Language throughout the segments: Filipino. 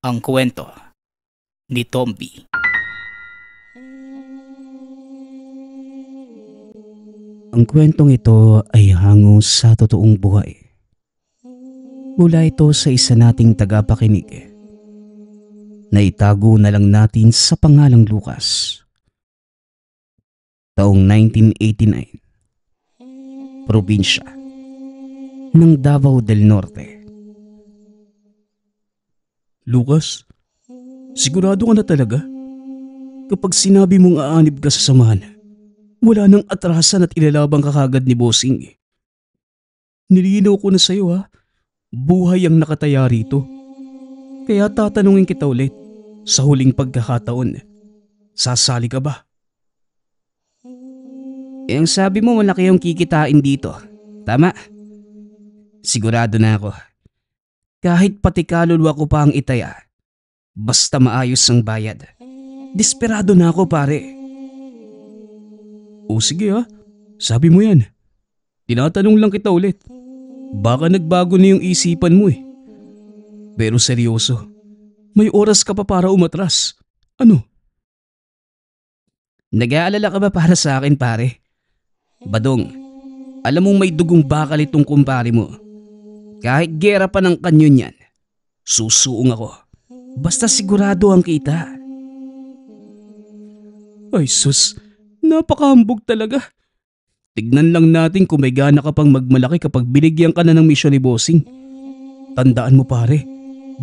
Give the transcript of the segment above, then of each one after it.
Ang kwento ni Tomby. Ang kwentong ito ay hango sa totoong buhay. Mula ito sa isa nating tagapakinig. Naitago na lang natin sa pangalang Lucas. Taong 1989. Probinsya ng Davao del Norte. Lucas, sigurado ka na talaga? Kapag sinabi mong aanib ka sa samahan, wala nang atrasan at ilalabang ka kagad ni Bossing. Nilinaw ko na sa'yo ha, buhay ang nakataya rito. Kaya tatanungin kita ulit, sa huling pagkakataon, sasali ka ba? Ang sabi mo malaki yung kikitain dito, tama? Sigurado na ako. Kahit pati kaluluwa ko pa ang itaya, basta maayos ang bayad. Desperado na ako pare. O sige ha, sabi mo yan. Tinatanong lang kita ulit. Baka nagbago na yung isipan mo eh. Pero seryoso, may oras ka pa para umatras. Ano? Nag-aalala ka ba para sa akin pare? Badong, alam mong may dugong bakal itong kumpare mo. Kahit gera pa ng kanyon yan, susuong ako. Basta sigurado ang kita. Ay sus, napakahambog talaga. Tignan lang natin kung may gana ka pang magmalaki kapag binigyan ka na ng misyon ni Bossing. Tandaan mo pare,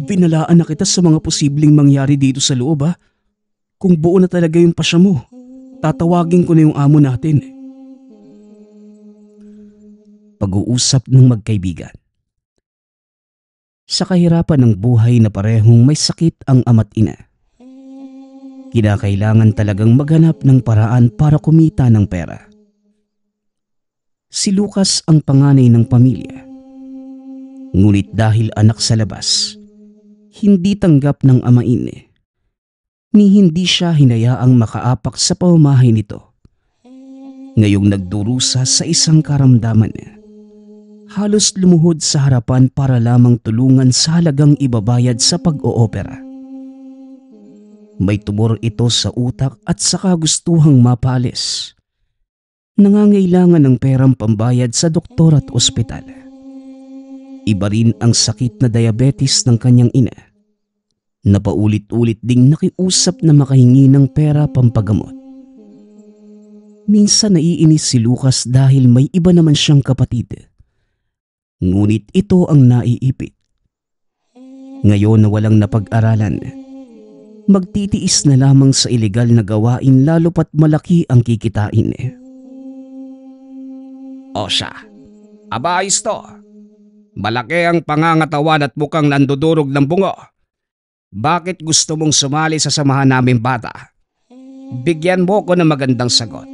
binalaan na kita sa mga posibleng mangyari dito sa loob ha. Kung buo na talaga yung pasya mo, tatawagin ko na yung amo natin. Pag-uusap ng magkaibigan. Sa kahirapan ng buhay na parehong may sakit ang ama't ina, kinakailangan talagang maghanap ng paraan para kumita ng pera. Si Lucas ang panganay ng pamilya. Ngunit dahil anak sa labas, hindi tanggap ng amain ni hindi siya hinayaang makaapak sa pamamahay nito. Ngayong nagdurusa sa isang karamdaman, halos lumuhod sa harapan para lamang tulungan sa halagang ibabayad sa pag-oopera. May tumor ito sa utak at saka gustuhang mapalis. Nangangailangan ng perang pambayad sa doktor at ospital. Iba rin ang sakit na diabetes ng kanyang ina. Napaulit-ulit ding nakiusap na makahingi ng pera pampagamot. Minsan naiinis si Lucas dahil may iba naman siyang kapatid. Ngunit ito ang naiipit. Ngayon na walang napag-aralan, magtitiis na lamang sa ilegal na gawain lalo pat malaki ang kikitain. O siya, aba ayos to. Malaki ang pangangatawan at mukhang nandudurog ng bungo. Bakit gusto mong sumali sa samahan namin bata? Bigyan mo ko ng magandang sagot.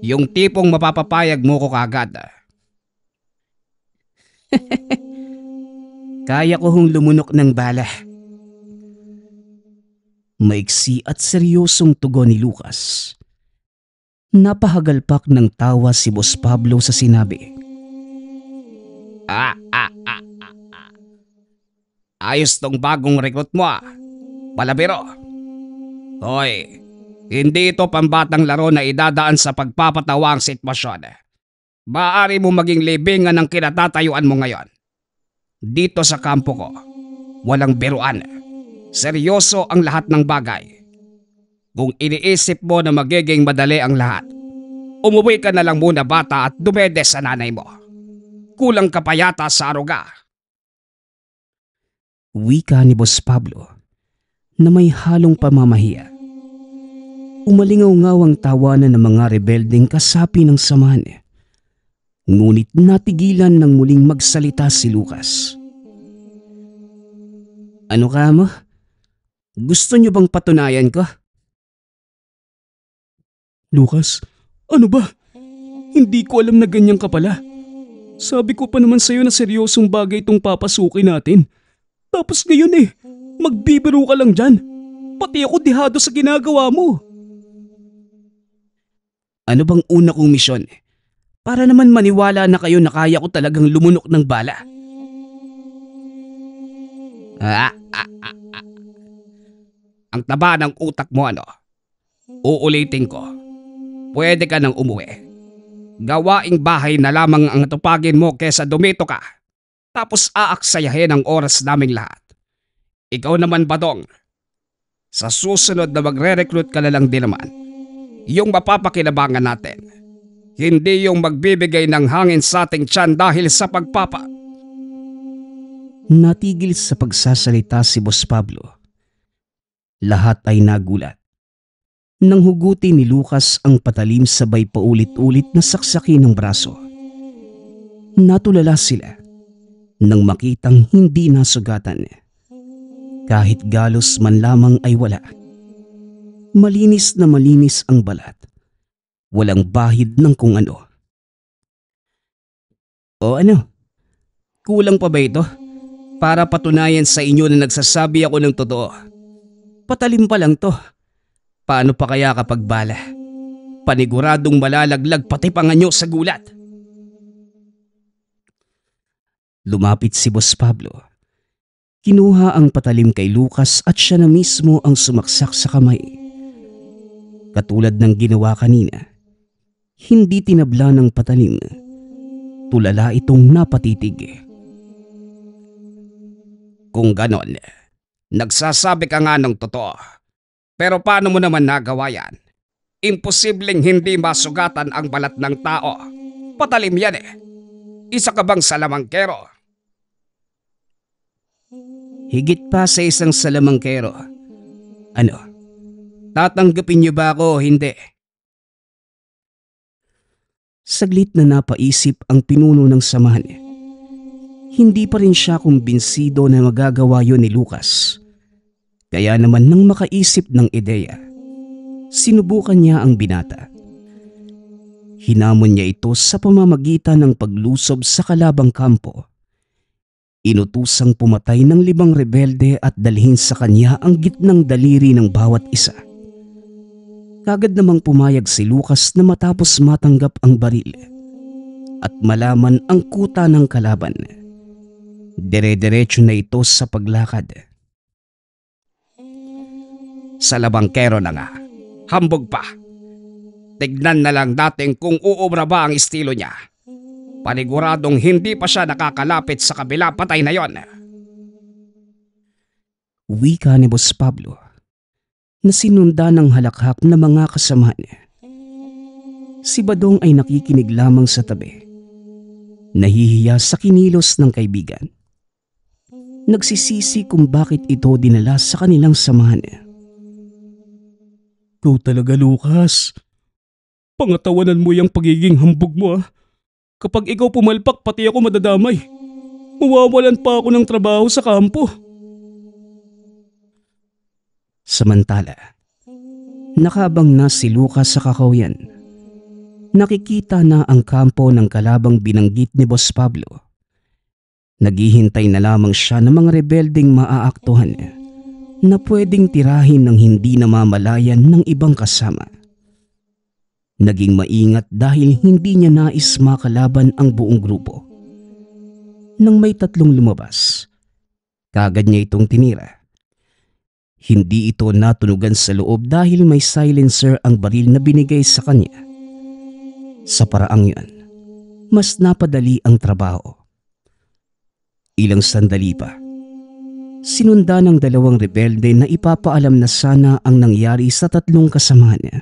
Yung tipong mapapapayag mo ko kagad. Kaya ko hong lumunok ng bala. Maiksi at seryosong tugon ni Lucas. Napahagalpak ng tawa si Boss Pablo sa sinabi. Ayos tong bagong recruit mo Palabiro. Hoy, hindi ito pambatang laro na idadaan sa pagpapatawa ang sitwasyon. Maaari mo maging libingan ng kinatatayuan mo ngayon. Dito sa kampo ko, walang biruan. Seryoso ang lahat ng bagay. Kung iniisip mo na magiging madali ang lahat, umuwi ka na lang muna bata at dumedes sa nanay mo. Kulang ka pa yata sa aruga. Wika ni Boss Pablo na may halong pamamahiya. Umalingaw-ngaw ang tawanan ng mga rebeldeng kasapi ng samahan. Ngunit natigilan ng muling magsalita si Lucas. Ano ka mo? Gusto niyo bang patunayan ko? Lucas, ano ba? Hindi ko alam na ganyan ka pala. Sabi ko pa naman sa'yo na seryosong bagay itong papasukin natin. Tapos ngayon magbibiro ka lang dyan. Pati ako dihado sa ginagawa mo. Ano bang una kong misyon? Para naman maniwala na kayo na kaya ko talagang lumunok ng bala. Ang taba ng utak mo ano? Uulitin ko. Pwede ka nang umuwi. Gawaing bahay na lamang ang tupagin mo kesa dumito ka. Tapos aaksayahin ang oras naming lahat. Ikaw naman, Badong. Sa susunod na magre-recruit ka na lang din naman. Yung mapapakinabangan natin. Hindi yung magbibigay ng hangin sa ating tiyan dahil sa pagpapa. Natigil sa pagsasalita si Boss Pablo. Lahat ay nagulat. Nang hugutin ni Lucas ang patalim sabay paulit-ulit na saksaki ng braso. Natulala sila nang makitang hindi nasugatan. Kahit galos man lamang ay wala. Malinis na malinis ang balat. Walang bahid ng kung ano. O ano? Kulang pa ba ito? Para patunayan sa inyo na nagsasabi ako ng totoo. Patalim pa lang to. Paano pa kaya kapag bala? Paniguradong malalaglag pati panganyo sa gulat. Lumapit si Boss Pablo. Kinuha ang patalim kay Lucas at siya na mismo ang sumaksak sa kamay. Katulad ng ginawa kanina, hindi tinabla ng patalim. Tulala itong napatitig. Kung ganon, nagsasabi ka nga ng totoo. Pero paano mo naman nagawa yan? Imposibleng hindi masugatan ang balat ng tao. Patalim yan eh. Isa ka bang salamangkero? Higit pa sa isang salamangkero. Ano? Tatanggapin niyo ba ako o hindi? Saglit na napaisip ang pinuno ng samahan. Hindi pa rin siya kumbinsido na magagawa yun ni Lucas. Kaya naman nang makaisip ng ideya, sinubukan niya ang binata. Hinamon niya ito sa pamamagitan ng paglusob sa kalabang kampo. Inutusang pumatay ng 5 rebelde at dalhin sa kanya ang gitnang daliri ng bawat isa. Kagad namang pumayag si Lucas na matapos matanggap ang baril at malaman ang kuta ng kalaban. Dire-diretso na ito sa paglakad. Salamangkero na nga. Hambog pa. Tignan na lang natin kung uubra ba ang estilo niya. Paniguradong hindi pa siya nakakalapit sa kabila patay na yon. Wika ni Boss Pablo na sinunda ng halakhak na mga kasamahan. Si Badong ay nakikinig lamang sa tabi. Nahihiya sa kinilos ng kaibigan. Nagsisisi kung bakit ito dinala sa kanilang samahan. Ikaw talaga, Lucas. Pangatawanan mo yung pagiging hambog mo. Kapag ikaw pumalpak, pati ako madadamay. Mawawalan pa ako ng trabaho sa kampo. Samantala, nakabang na si Lucas sa kakawyan. Nakikita na ang kampo ng kalabang binanggit ni Boss Pablo. Naghihintay na lamang siya ng mga rebeldeng maaaktuhan na pwedeng tirahin ng hindi namamalayan ng ibang kasama. Naging maingat dahil hindi niya nais makalaban ang buong grupo. Nang may 3 lumabas, kagad niya itong tinira. Hindi ito natunugan sa loob dahil may silencer ang baril na binigay sa kanya. Sa paraang yun, mas napadali ang trabaho. Ilang sandali pa, sinunda ng 2 rebelde na ipapaalam na sana ang nangyari sa 3 kasamahan niya.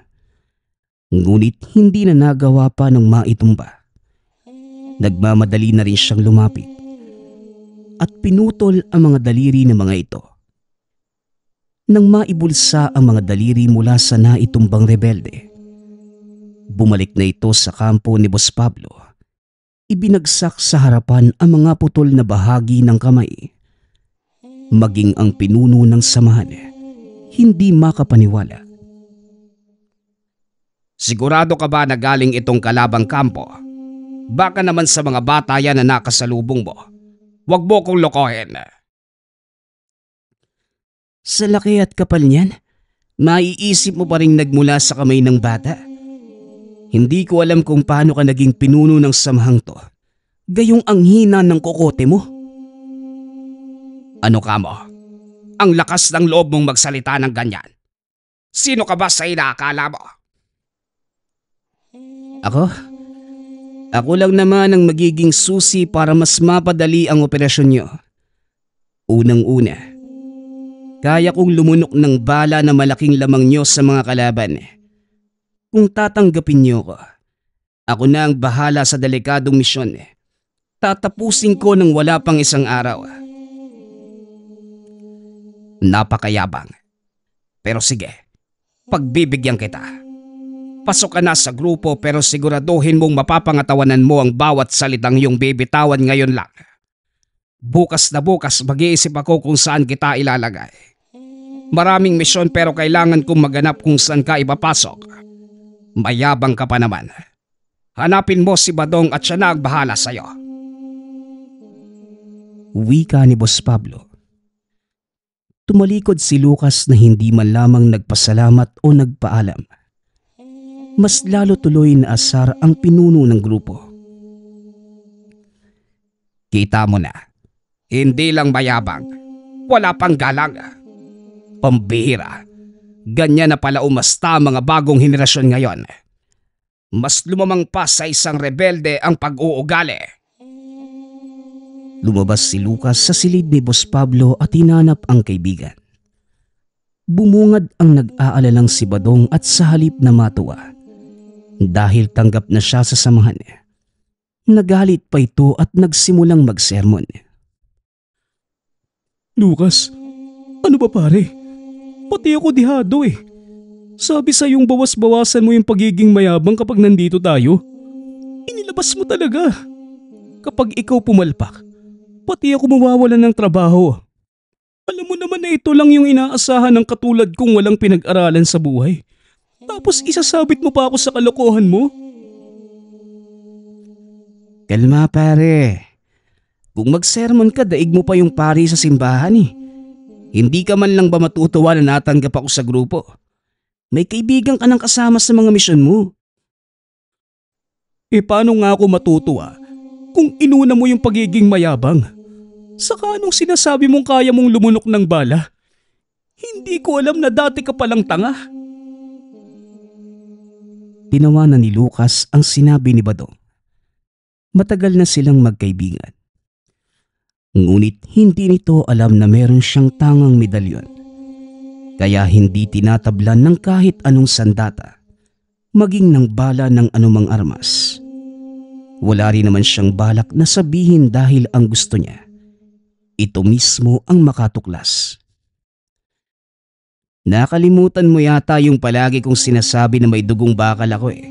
Ngunit hindi na nagawa pa ng maitumba. Nagmamadali na rin siyang lumapit at pinutol ang mga daliri ng mga ito. Nang maibulsa ang mga daliri mula sa naitumbang rebelde, bumalik na ito sa kampo ni Boss Pablo. Ibinagsak sa harapan ang mga putol na bahagi ng kamay. Maging ang pinuno ng samahan, hindi makapaniwala. Sigurado ka ba na galing itong kalabang kampo? Baka naman sa mga bata yan na nakasalubong mo. Huwag mo kong lokohin. Sa laki at kapal niyan, maiisip mo pa rin nagmula sa kamay ng bata. Hindi ko alam kung paano ka naging pinuno ng samahang to. Gayong ang hina ng kokote mo. Ano ka mo? Ang lakas ng loob mong magsalita ng ganyan. Sino ka ba sa inaakala mo? Ako? Ako lang naman ang magiging susi para mas mapadali ang operasyon nyo. Unang-una, kaya kong lumunok ng bala na malaking lamang nyo sa mga kalaban. Kung tatanggapin nyo ko, ako na ang bahala sa delikadong misyon. Tatapusin ko ng wala pang isang araw. Napakayabang. Pero sige, pagbibigyan kita. Pasok ka na sa grupo pero siguraduhin mong mapapangatawanan mo ang bawat salitang iyong bibitawan ngayon lang. Bukas na bukas mag-iisip ako kung saan kita ilalagay. Maraming misyon pero kailangan kong maganap kung saan ka ipapasok. Mayabang ka pa naman. Hanapin mo si Badong at siya na ang bahala sa'yo. Wika ni Boss Pablo. Tumalikod si Lucas na hindi man lamang nagpasalamat o nagpaalam. Mas lalo tuloy na asar ang pinuno ng grupo. Kita mo na, hindi lang mayabang, wala pang galang. Pambihira, ganyan na pala umasta mga bagong henerasyon ngayon. Mas lumamang pa sa isang rebelde ang pag-uugali. Lumabas si Lucas sa silid ni Boss Pablo at hinanap ang kaibigan. Bumungad ang nag-aalalang si Badong at sa halip na matuwa. Dahil tanggap na siya sa samahan, nagalit pa ito at nagsimulang magsermon. Lucas, ano ba pare? Pati ako dihado eh. Sabi sa yung bawas-bawasan mo yung pagiging mayabang kapag nandito tayo. Inilabas mo talaga. Kapag ikaw pumalpak, pati ako mawawalan ng trabaho. Alam mo naman na ito lang yung inaasahan ng katulad kong walang pinag-aralan sa buhay. Tapos isasabit mo pa ako sa kalokohan mo? Kalma pare. Kung magsermon ka, daig mo pa yung pari sa simbahan eh. Hindi ka man lang ba matutuwa na natanggap ako sa grupo? May kaibigan ka ng kasama sa mga misyon mo. Eh paano nga ako matutuwa kung inuna mo yung pagiging mayabang? Saka anong sinasabi mong kaya mong lumunok ng bala? Hindi ko alam na dati ka palang tanga. Tinawanan ni Lucas ang sinabi ni Badong. Matagal na silang magkaibigan. Ngunit hindi nito alam na meron siyang tangang medalyon. Kaya hindi tinatablan ng kahit anong sandata, maging ng bala ng anumang armas. Wala rin naman siyang balak na sabihin dahil ang gusto niya, ito mismo ang makatuklas. Nakalimutan mo yata yung palagi kong sinasabi na may dugong bakal ako eh.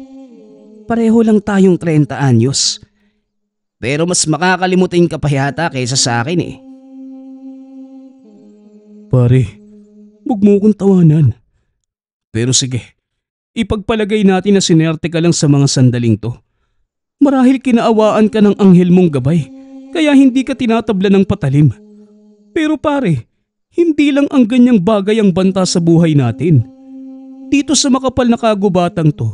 Pareho lang tayong 30 anyos. Pero mas makakalimutin ka pa yata kaysa sa akin eh. Pare, huwag mo kong tawanan. Pero sige, ipagpalagay natin na sinerte ka lang sa mga sandaling to. Marahil kinaawaan ka ng anghel mong gabay, kaya hindi ka tinatabla ng patalim. Pero pare, hindi lang ang ganyang bagay ang banta sa buhay natin. Dito sa makapal na kagubatang to,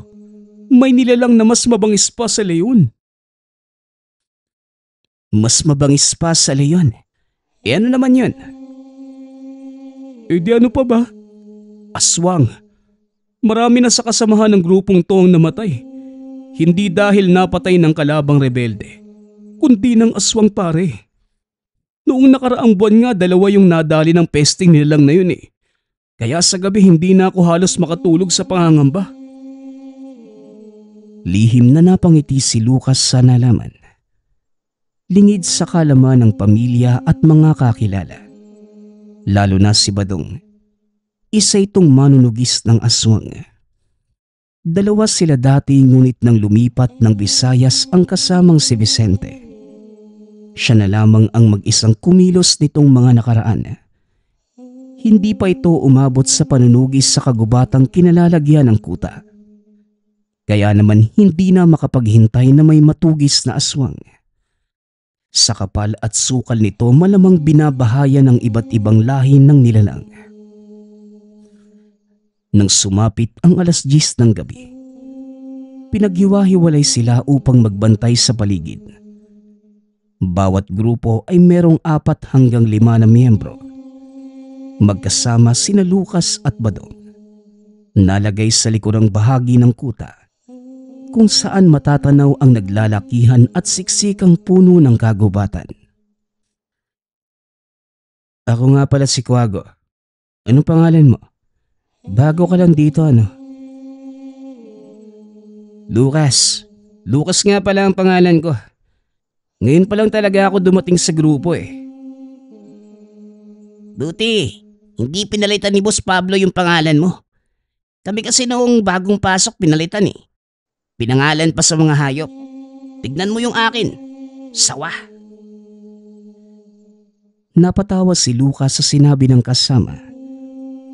may nilalang na mas mabangis pa sa leon. Mas mabangis pa sa leon? E ano naman yun? Eh di ano pa ba? Aswang. Marami na sa kasamahan ng grupong to ang namatay. Hindi dahil napatay ng kalabang rebelde, kundi ng aswang pare. Noong nakaraang buwan nga 2 yung nadali ng pesting nilang na yun eh. Kaya sa gabi hindi na ako halos makatulog sa pangangamba. Lihim na napangiti si Lucas sa nalaman. Lingid sa kalaman ng pamilya at mga kakilala. Lalo na si Badong. Isa itong manunugis ng aswang. 2 sila dati ngunit nang lumipat ng Visayas ang kasamang si Vicente. Siya na lamang ang mag-isang kumilos nitong mga nakaraan. Hindi pa ito umabot sa panunugis sa kagubatang kinalalagyan ng kuta. Kaya naman hindi na makapaghintay na may matugis na aswang. Sa kapal at sukal nito malamang binabahaya ng iba't ibang lahi ng nilalang. Nang sumapit ang 10:00 ng gabi, pinaghiwa-hiwalay sila upang magbantay sa paligid. Bawat grupo ay merong 4 hanggang 5 na miyembro. magkasama sina Lucas at Badong. Nalagay sa likurang bahagi ng kuta kung saan matatanaw ang naglalakihan at siksikang puno ng kagubatan. Ako nga pala si Quago. Anong pangalan mo? Bago ka lang dito, ano? Lucas. Lucas nga pala ang pangalan ko. Ngayon pa lang talaga ako dumating sa grupo eh. Buti, hindi pinalitan ni Boss Pablo yung pangalan mo. Kami kasi noong bagong pasok pinalitan eh. Pinangalan pa sa mga hayop. Tignan mo yung akin. Sawa. Napatawa si Lucas sa sinabi ng kasama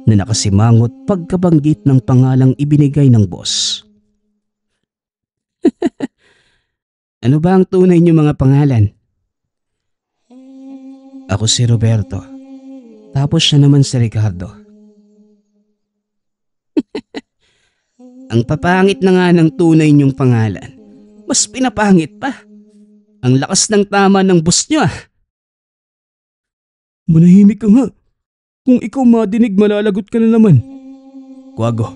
na nakasimangot pagkabanggit ng pangalang ibinigay ng boss. Ano ba ang tunay niyo mga pangalan? Ako si Roberto. Tapos siya naman si Ricardo. Ang papangit na nga ng tunay niyong pangalan. Mas pinapangit pa. Ang lakas ng tama ng boss niyo ah. Manahimik ka nga. Kung ikaw madinig, malalagot ka na naman. Quago,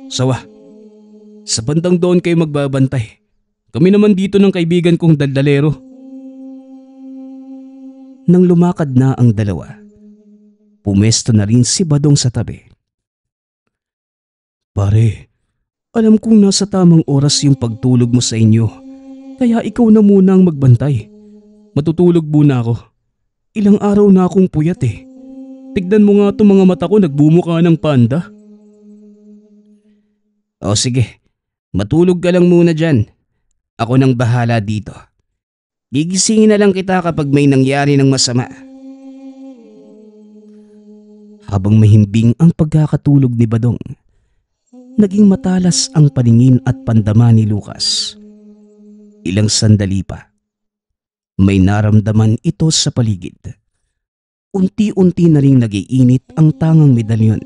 Sawa, sa bandang doon kayo magbabantay. Kami naman dito ng kaibigan kong daldalero. Nang lumakad na ang dalawa, pumesto na rin si Badong sa tabi. Pare, alam kong nasa tamang oras yung pagtulog mo sa inyo. Kaya ikaw na muna ang magbantay. Matutulog muna ako. Ilang araw na akong puyat eh. Tignan mo nga itong mga mata ko, nagbumuka ng panda. O sige, matulog ka lang muna dyan. Ako nang bahala dito. Gigisingin na lang kita kapag may nangyari ng masama. Habang mahimbing ang pagkakatulog ni Badong, naging matalas ang paningin at pandama ni Lucas. Ilang sandali pa, may naramdaman ito sa paligid. Unti-unti na ring nagiinit ang tangang medalyon.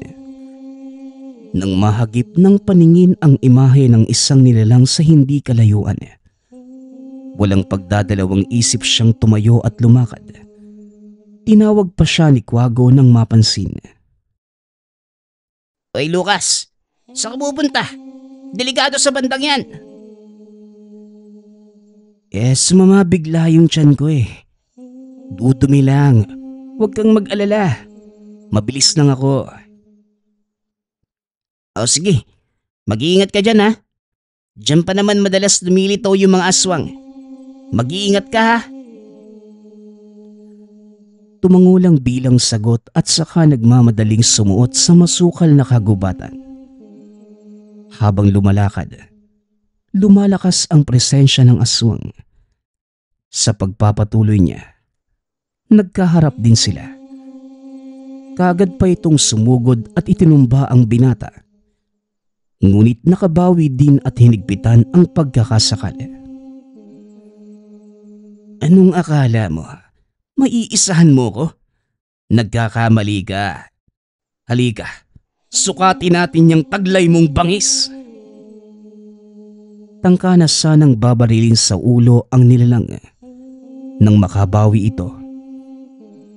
Nang mahagip ng paningin ang imahe ng isang nilalang sa hindi kalayuan, walang pagdadalawang isip siyang tumayo at lumakad. Tinawag pa siya ni Quago nang mapansin. Oy Lucas, saan ka pupunta? Delikado sa bandang yan. Sumamabigla yung tiyan ko eh. Dudumi lang. Huwag kang mag-alala. Mabilis lang ako. O sige, mag-iingat ka dyan ha. Diyan pa naman madalas lumilitaw yung mga aswang. Mag-iingat ka ha. Tumangulang bilang sagot at saka nagmamadaling sumuot sa masukal na kagubatan. Habang lumalakad, lumalakas ang presensya ng aswang. Sa pagpapatuloy niya, nagkaharap din sila. Kaagad pa itong sumugod at itinumba ang binata. Ngunit nakabawi din at hinigpitan ang pagkakasakali. Anong akala mo? Maiisahan mo ko? Nagkakamali ka. Halika, sukatin natin yung taglay mong bangis. Tangka na sanang babarilin sa ulo ang nilalang. Nang makabawi ito,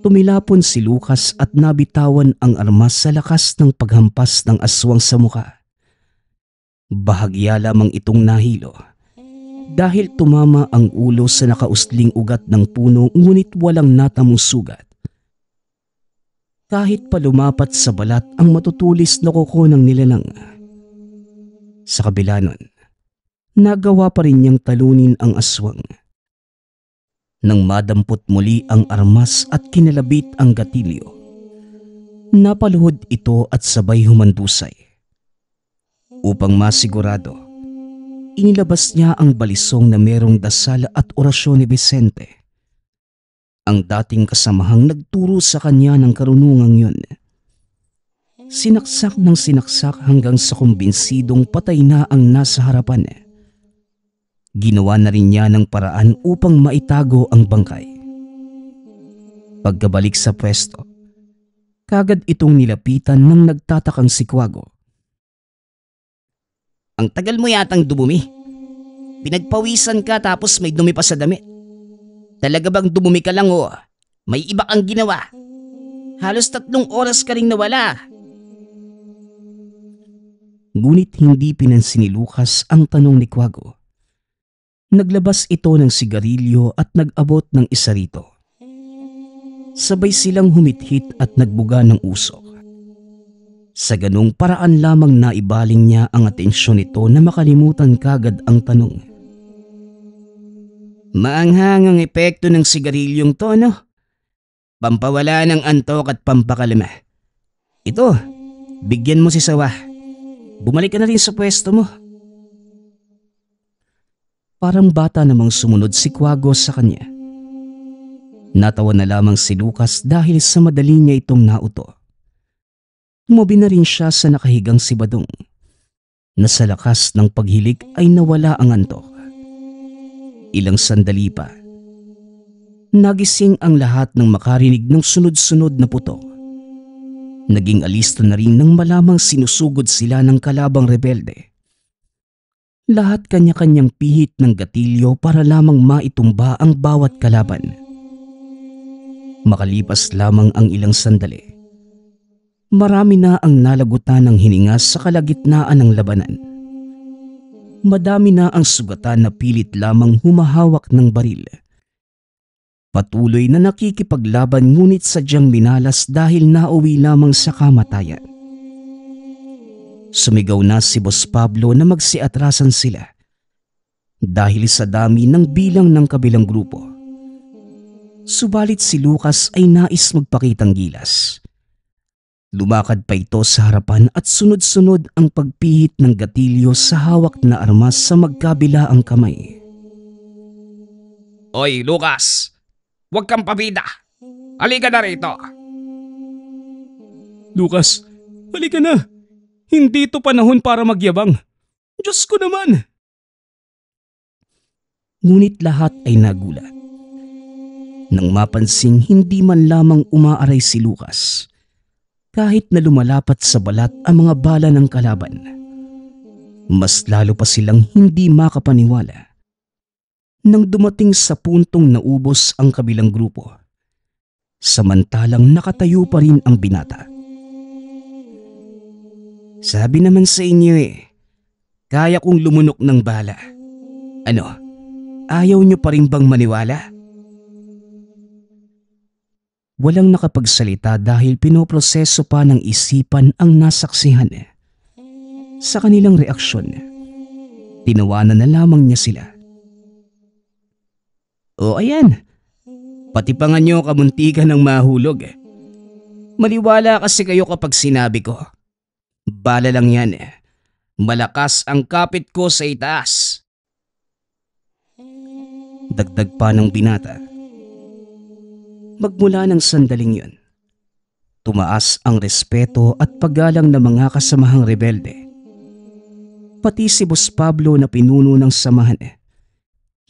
tumilapon si Lucas at nabitawan ang armas sa lakas ng paghampas ng aswang sa muka. Bahagya lamang itong nahilo dahil tumama ang ulo sa nakausling ugat ng puno ngunit walang natamong sugat. Kahit pa lumapat sa balat ang matutulis na kuko ng nilalang. Sa kabila nun, nagawa pa rin niyang talunin ang aswang. Nang madampot muli ang armas at kinalabit ang gatilyo, napaluhod ito at sabay humandusay. Upang masigurado, inilabas niya ang balisong na merong dasal at orasyon ni Vicente. Ang dating kasamahang nagturo sa kanya ng karunungang yun. Sinaksak ng sinaksak hanggang sa kumbinsidong patay na ang nasa harapan. Ginawa na rin niya ng paraan upang maitago ang bangkay. Pagkabalik sa pwesto, kagad itong nilapitan ng nagtatakang si Quago. Ang tagal mo yatang dumumi. Pinagpawisan ka tapos may dumi pa sa damit. Talaga bang dumumi ka lang o may iba kang ginawa? Halos 3 oras ka ring nawala. Ngunit hindi pinansin ni Lucas ang tanong ni Quago. Naglabas ito ng sigarilyo at nag-abot ng isa rito. Sabay silang humithit at nagbuga ng usok. Sa ganung paraan lamang naibaling niya ang atensyon nito na makalimutan kagad ang tanong. Maanghang ang epekto ng sigarilyong to, no? Pampawala ng antok at pampakalma. Ito, bigyan mo si Sawa. Bumalik ka na rin sa pwesto mo. Parang bata namang sumunod si Quago sa kanya. Natawa na lamang si Lucas dahil sa madali niya itong nauto. Tumabi na rin siya sa nakahigang si Badong, na sa lakas ng paghilik ay nawala ang antok. Ilang sandali pa, nagising ang lahat ng makarinig ng sunod-sunod na putok. Naging alisto na rin nang malamang sinusugod sila ng kalabang rebelde. Lahat kanya-kanyang pihit ng gatilyo para lamang maitumba ang bawat kalaban. Makalipas lamang ang ilang sandali, marami na ang nalagutan ng hininga sa kalagitnaan ng labanan. Madami na ang sugatan na pilit lamang humahawak ng baril. Patuloy na nakikipaglaban ngunit sadyang minalas dahil nauwi lamang sa kamatayan. Sumigaw na si Boss Pablo na magsiatrasan sila dahil sa dami ng bilang ng kabilang grupo. Subalit si Lucas ay nais magpakitang gilas. Lumakad pa ito sa harapan at sunod-sunod ang pagpihit ng gatilyo sa hawak na armas sa magkabilaang kamay. Oy, Lucas! Huwag kang pabida! Halika na rito! Lucas, halika na. Hindi ito panahon para magyabang. Diyos ko naman! Ngunit lahat ay nagulat. Nang mapansing hindi man lamang umaaray si Lucas, kahit na lumalapat sa balat ang mga bala ng kalaban. Mas lalo pa silang hindi makapaniwala nang dumating sa puntong naubos ang kabilang grupo, samantalang nakatayo pa rin ang binata. Sabi naman sa inyo kaya kong lumunok ng bala. Ano, ayaw nyo pa rin bang maniwala? Walang nakapagsalita dahil pinoproseso pa ng isipan ang nasaksihan. Sa kanilang reaksyon, tinawanan na lamang niya sila. O ayan, pati pa nga nyo kamuntikan ng mahulog. Maniwala kasi kayo kapag sinabi ko. Bala lang yan. Malakas ang kapit ko sa itaas. Dagdag pa ng binata. Magmula ng sandaling yun, tumaas ang respeto at paggalang ng mga kasamahang rebelde. Pati si Boss Pablo na pinuno ng samahan,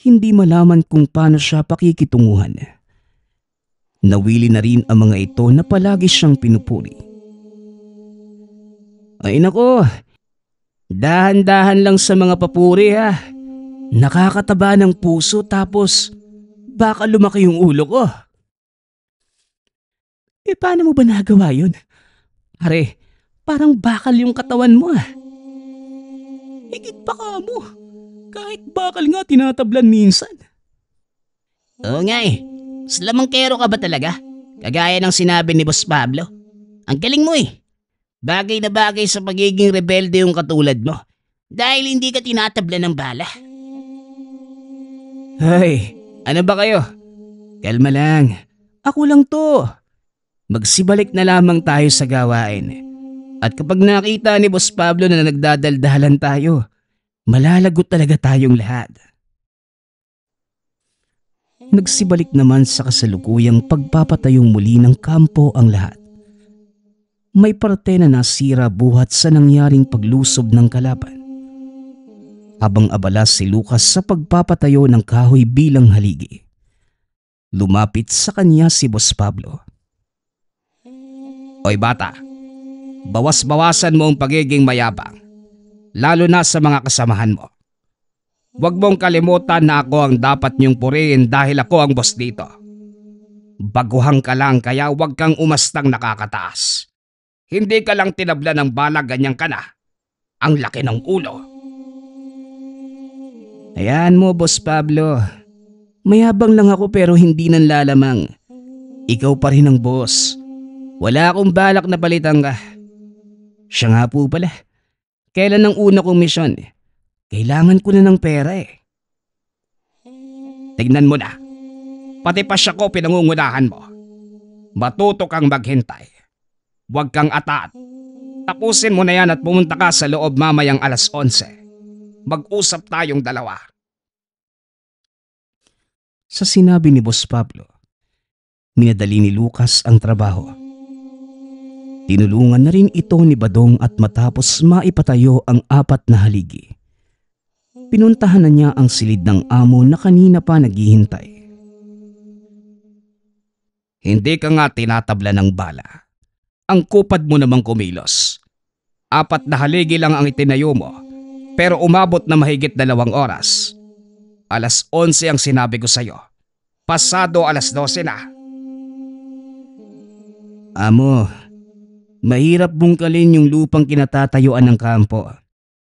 hindi malaman kung paano siya pakikitunguhan. Nawili na rin ang mga ito na palagi siyang pinupuri. Ay nako, dahan-dahan lang sa mga papuri ha. Nakakataba ng puso tapos baka lumaki yung ulo ko. Paano mo ba nagawa yun? Pare, parang bakal yung katawan mo ah. Higit pa ka mo. Kahit bakal nga tinatablan minsan. Oo nga Slamangkero ka ba talaga? Kagaya ng sinabi ni Boss Pablo. Ang galing mo Bagay na bagay sa pagiging rebelde yung katulad mo. Dahil hindi ka tinatablan ng bala. Ay, ano ba kayo? Kalma lang. Ako lang to. Magsibalik na lamang tayo sa gawain. At kapag nakita ni Boss Pablo na nagdadaldalan tayo, malalagot talaga tayong lahat. Nagsibalik naman sa kasalukuyang pagpapatayong muli ng kampo ang lahat. May parte na nasira buhat sa nangyaring paglusob ng kalaban. Habang abala si Lucas sa pagpapatayo ng kahoy bilang haligi, lumapit sa kanya si Boss Pablo. Oy bata, bawas-bawasan mo ang pagiging mayabang, lalo na sa mga kasamahan mo. Huwag mong kalimutan na ako ang dapat niyong purihin dahil ako ang boss dito. Baguhan ka lang kaya huwag kang umastang nakakataas. Hindi ka lang tinabla ng bala, ganyan ka na. Ang laki ng ulo. Hayaan mo, Boss Pablo. Mayabang lang ako pero hindi nanlalamang. Ikaw pa rin ang boss. Wala akong balak na palitan ka. Siya nga po pala. Kailan ang una kong misyon? Kailangan ko na ng pera eh. Tignan mo na. Pati pa siya ko pinangungunahan mo. Matuto kang maghintay. Huwag kang atat. Tapusin mo na yan at pumunta ka sa loob mamayang 11:00. Mag-usap tayong dalawa. Sa sinabi ni Boss Pablo, minadali ni Lucas ang trabaho. Tinulungan na rin ito ni Badong at matapos maipatayo ang 4 na haligi. Pinuntahan na niya ang silid ng amo na kanina pa naghihintay. Hindi ka nga tinatabla ng bala. Ang kupad mo namang kumilos. 4 na haligi lang ang itinayo mo, pero umabot na mahigit 2 oras. 11:00 ang sinabi ko sa'yo. Pasado 12:00 na. Amo, mahirap bungkalin yung lupang kinatatayuan ng kampo.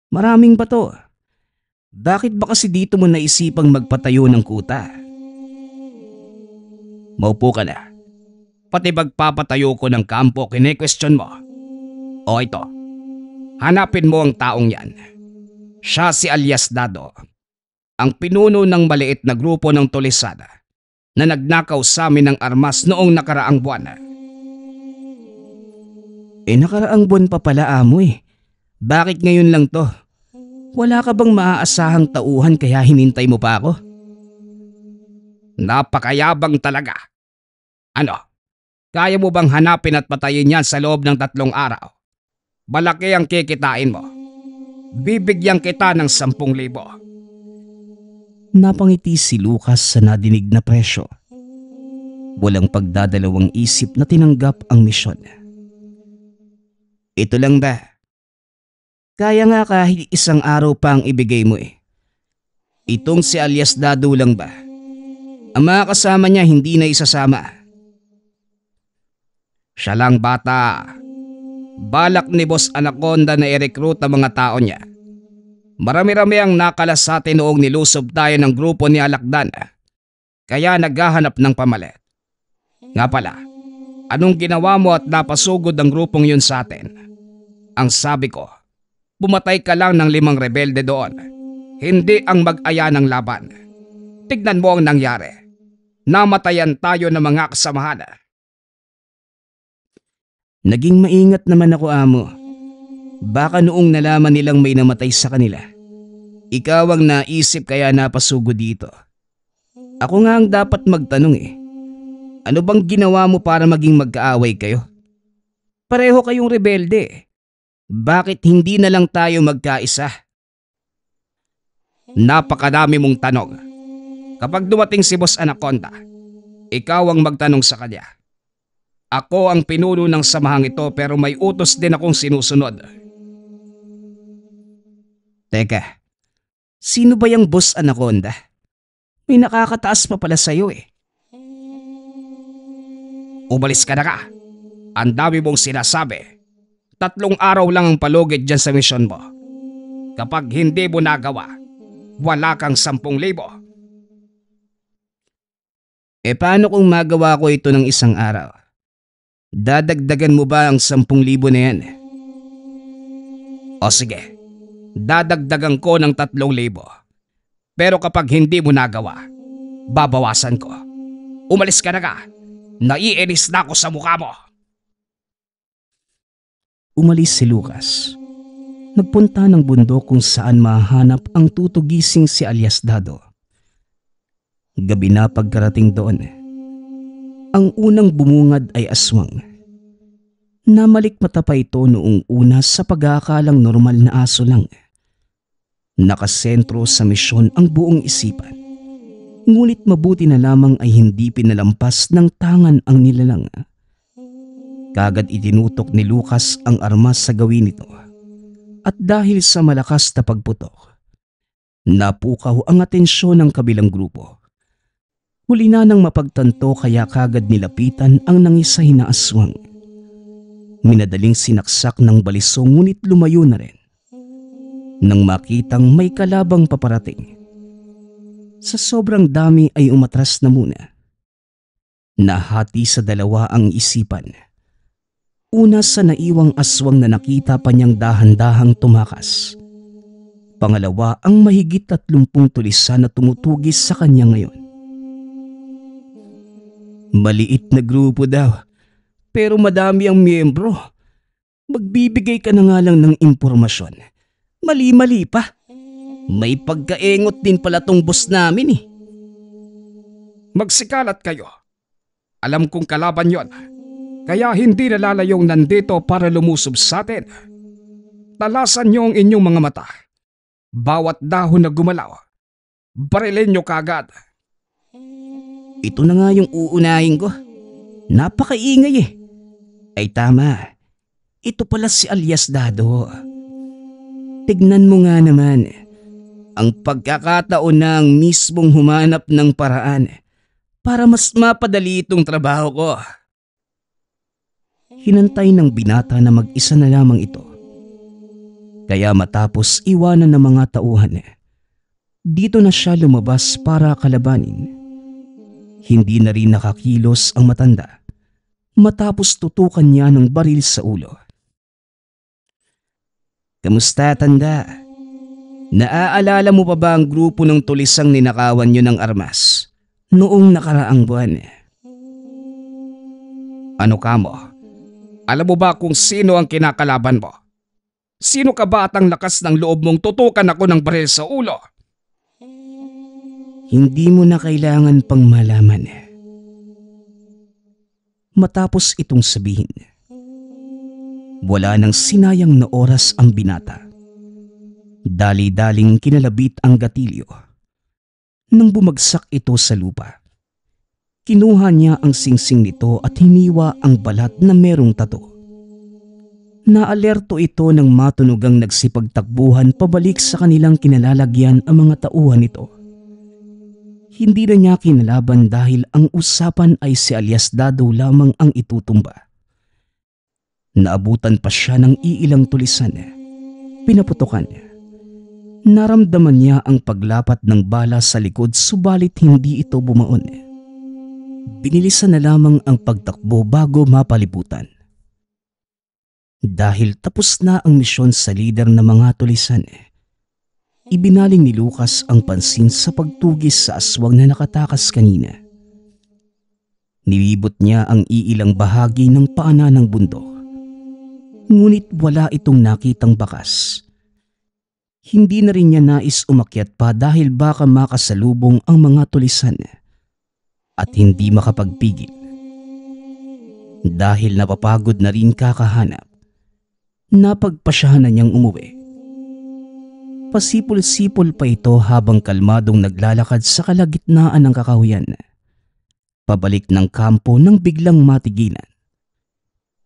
Maraming bato. Bakit ba kasi dito mo naisipang magpatayo ng kuta? Maupo ka na. Pati magpapatayo ko ng kampo, kine-question mo. O ito, hanapin mo ang taong yan. Siya si Alias Dado, ang pinuno ng maliit na grupo ng Tulisada na nagnakaw sa amin ng armas noong nakaraang buwan. Nakaraang buwan pa pala, amo eh. Bakit ngayon lang to? Wala ka bang maaasahang tauhan kaya hinintay mo pa ako? Napakayabang talaga. Ano? Kaya mo bang hanapin at patayin yan sa loob ng 3 araw? Malaki ang kikitain mo. Bibigyan kita ng 10,000. Napangiti si Lucas sa nadinig na presyo. Walang pagdadalawang isip na tinanggap ang misyon. Ito lang ba? Kaya nga kahit 1 araw pa ang ibigay mo eh. Itong si Alias Dado lang ba? Ang mga kasama niya hindi na isasama. Siya lang bata. Balak ni Boss Anaconda na i-recruit ang mga tao niya. Marami-rami ang nakalas sa atin noong nilusob tayo ng grupo ni Alakdan. Kaya naghahanap ng pamalit. Nga pala, anong ginawa mo at napasugod ang grupong yun sa atin? Ang sabi ko, pumatay ka lang ng 5 rebelde doon. Hindi ang mag-aya ng laban. Tignan mo ang nangyari. Namatayan tayo ng mga kasamahan. Naging maingat naman ako, amo. Baka noong nalaman nilang may namatay sa kanila, ikaw ang naisip kaya napasugo dito. Ako nga ang dapat magtanong eh. Ano bang ginawa mo para maging magkaaway kayo? Pareho kayong rebelde. Bakit hindi na lang tayo magkaisa? Napakadami mong tanong. Kapag dumating si Boss Anaconda, ikaw ang magtanong sa kanya. Ako ang pinuno ng samahang ito pero may utos din akong sinusunod. Teka, sino ba yung Boss Anaconda? May nakakataas pa pala sa'yo eh. Umalis ka na ka. Ang dami mong sinasabi. 3 araw lang ang palugid dyan sa misyon mo. Kapag hindi mo nagawa, wala kang 10,000. Paano kung magawa ko ito ng 1 araw? Dadagdagan mo ba ang 10,000 na yan? O sige, dadagdagan ko ng 3,000. Pero kapag hindi mo nagawa, babawasan ko. Umalis ka na ka. Naiinis na ako sa mukha mo. Umalis si Lucas. Nagpunta ng bundok kung saan mahanap ang tutugising si Alias Dado. Gabi na pagkarating doon. Ang unang bumungad ay aswang. Namalikmata pa ito noong una sa pag-aakalang normal na aso lang. Nakasentro sa misyon ang buong isipan. Ngunit mabuti na lamang ay hindi pinalampas ng tangan ang nilalang. Kagad itinutok ni Lucas ang armas sa gawin nito. At dahil sa malakas na pagputok, napukaw ang atensyon ng kabilang grupo. Huli na nang mapagtanto kaya kagad nilapitan ang nangisay na aswang. Minadaling sinaksak ng balisong ngunit lumayo na rin. Nang makitang may kalabang paparating, sa sobrang dami ay umatras na muna. Nahati sa dalawa ang isipan. Una sa naiwang aswang na nakita pa niyang dahan-dahang tumakas. Pangalawa ang mahigit 30 tulisan na tumutugis sa kanya ngayon. Maliit na grupo daw, pero madami ang miyembro. Magbibigay ka na nga lang ng impormasyon. Mali-mali pa. May pagkaengot din pala tong boss namin eh. Magsikalat kayo. Alam kong kalaban yon. Kaya hindi nalalayong nandito para lumusob sa atin. Talasan niyo ang inyong mga mata. Bawat dahon na gumalaw, barilin niyo kagad. Ito na nga yung uunahin ko. Napakaingay eh. Ay tama. Ito pala si alias Dado. Tignan mo nga naman. Ang pagkakataon na ang mismong humanap ng paraan para mas mapadali itong trabaho ko. Hinantay ng binata na mag-isa na lamang ito. Kaya matapos iwanan ng mga tauhan, dito na siya lumabas para kalabanin. Hindi na rin nakakilos ang matanda matapos tutukan niya ng baril sa ulo. Kamusta, tanda? Naaalala mo pa ba ang grupo ng tulisang ninakawan niyo ng armas noong nakaraang buwan? Ano ka mo? Alam mo ba kung sino ang kinakalaban mo? Sino ka ba at ang lakas ng loob mong tutukan ako ng baril sa ulo? Hindi mo na kailangan pang malaman. Matapos itong sabihin, wala nang sinayang na oras ang binata. Dali-daling kinalabit ang gatilyo. Nang bumagsak ito sa lupa, kinuha niya ang singsing nito at hiniwa ang balat na merong tato. Naalerto ito nang matunog ang nagsipagtakbuhan pabalik sa kanilang kinalalagyan ang mga tauhan nito. Hindi na niya kinalaban dahil ang usapan ay si alias Dado lamang ang itutumba. Naabutan pa siya ng iilang tulisan. Pinaputokan. Naramdaman niya ang paglapat ng bala sa likod subalit hindi ito bumaon. Binilisan na lamang ang pagtakbo bago mapalibutan. Dahil tapos na ang misyon sa lider ng mga tulisan, ibinaling ni Lucas ang pansin sa pagtugis sa aswang na nakatakas kanina. Nilibot niya ang iilang bahagi ng paanan ng bundok. Ngunit wala itong nakitang bakas. Hindi na rin niya nais umakyat pa dahil baka makasalubong ang mga tulisan at hindi makapagpigil. Dahil napapagod na rin kakahanap, napagpasyahan na niyang umuwi. Pasipol-sipol pa ito habang kalmadong naglalakad sa kalagitnaan ng kakahuyan. Pabalik ng kampo nang biglang matigilan.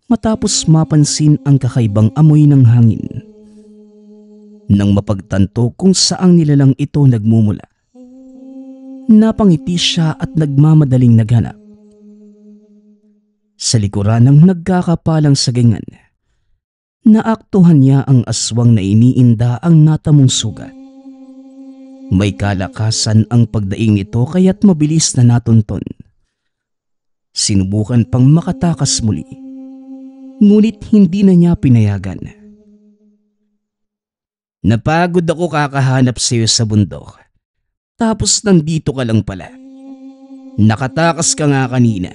Matapos mapansin ang kakaibang amoy ng hangin. Nang mapagtanto kung saang nilalang ito nagmumula, napangiti siya at nagmamadaling naghanap. Sa likuran ng nagkakapalang sagingan, naaktuhan niya ang aswang na iniinda ang natamong sugat. May kalakasan ang pagdaing nito kaya't mabilis na natunton. Sinubukan pang makatakas muli, ngunit hindi na niya pinayagan. Napagod ako kakahanap sa iyo sa bundok. Tapos nandito ka lang pala. Nakatakas ka nga kanina.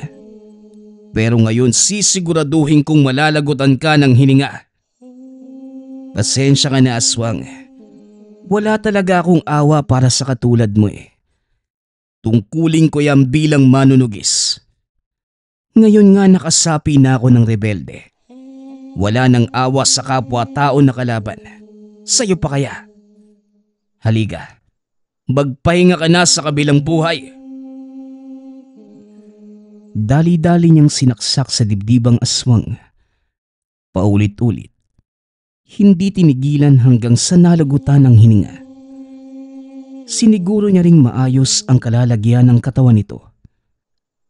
Pero ngayon sisiguraduhin kong malalagutan ka ng hininga. Pasensya ka na, aswang. Wala talaga akong awa para sa katulad mo eh. Tungkulin ko yan bilang manunugis. Ngayon nga nakasapi na ako ng rebelde. Wala nang awa sa kapwa-tao na kalaban. Sa'yo pa kaya? Halika, magpahinga ka na sa kabilang buhay. Dali-dali niyang sinaksak sa dibdibang aswang. Paulit-ulit. Hindi tinigilan hanggang sa nalagutan ng hininga. Siniguro niya ring maayos ang kalalagyan ng katawan nito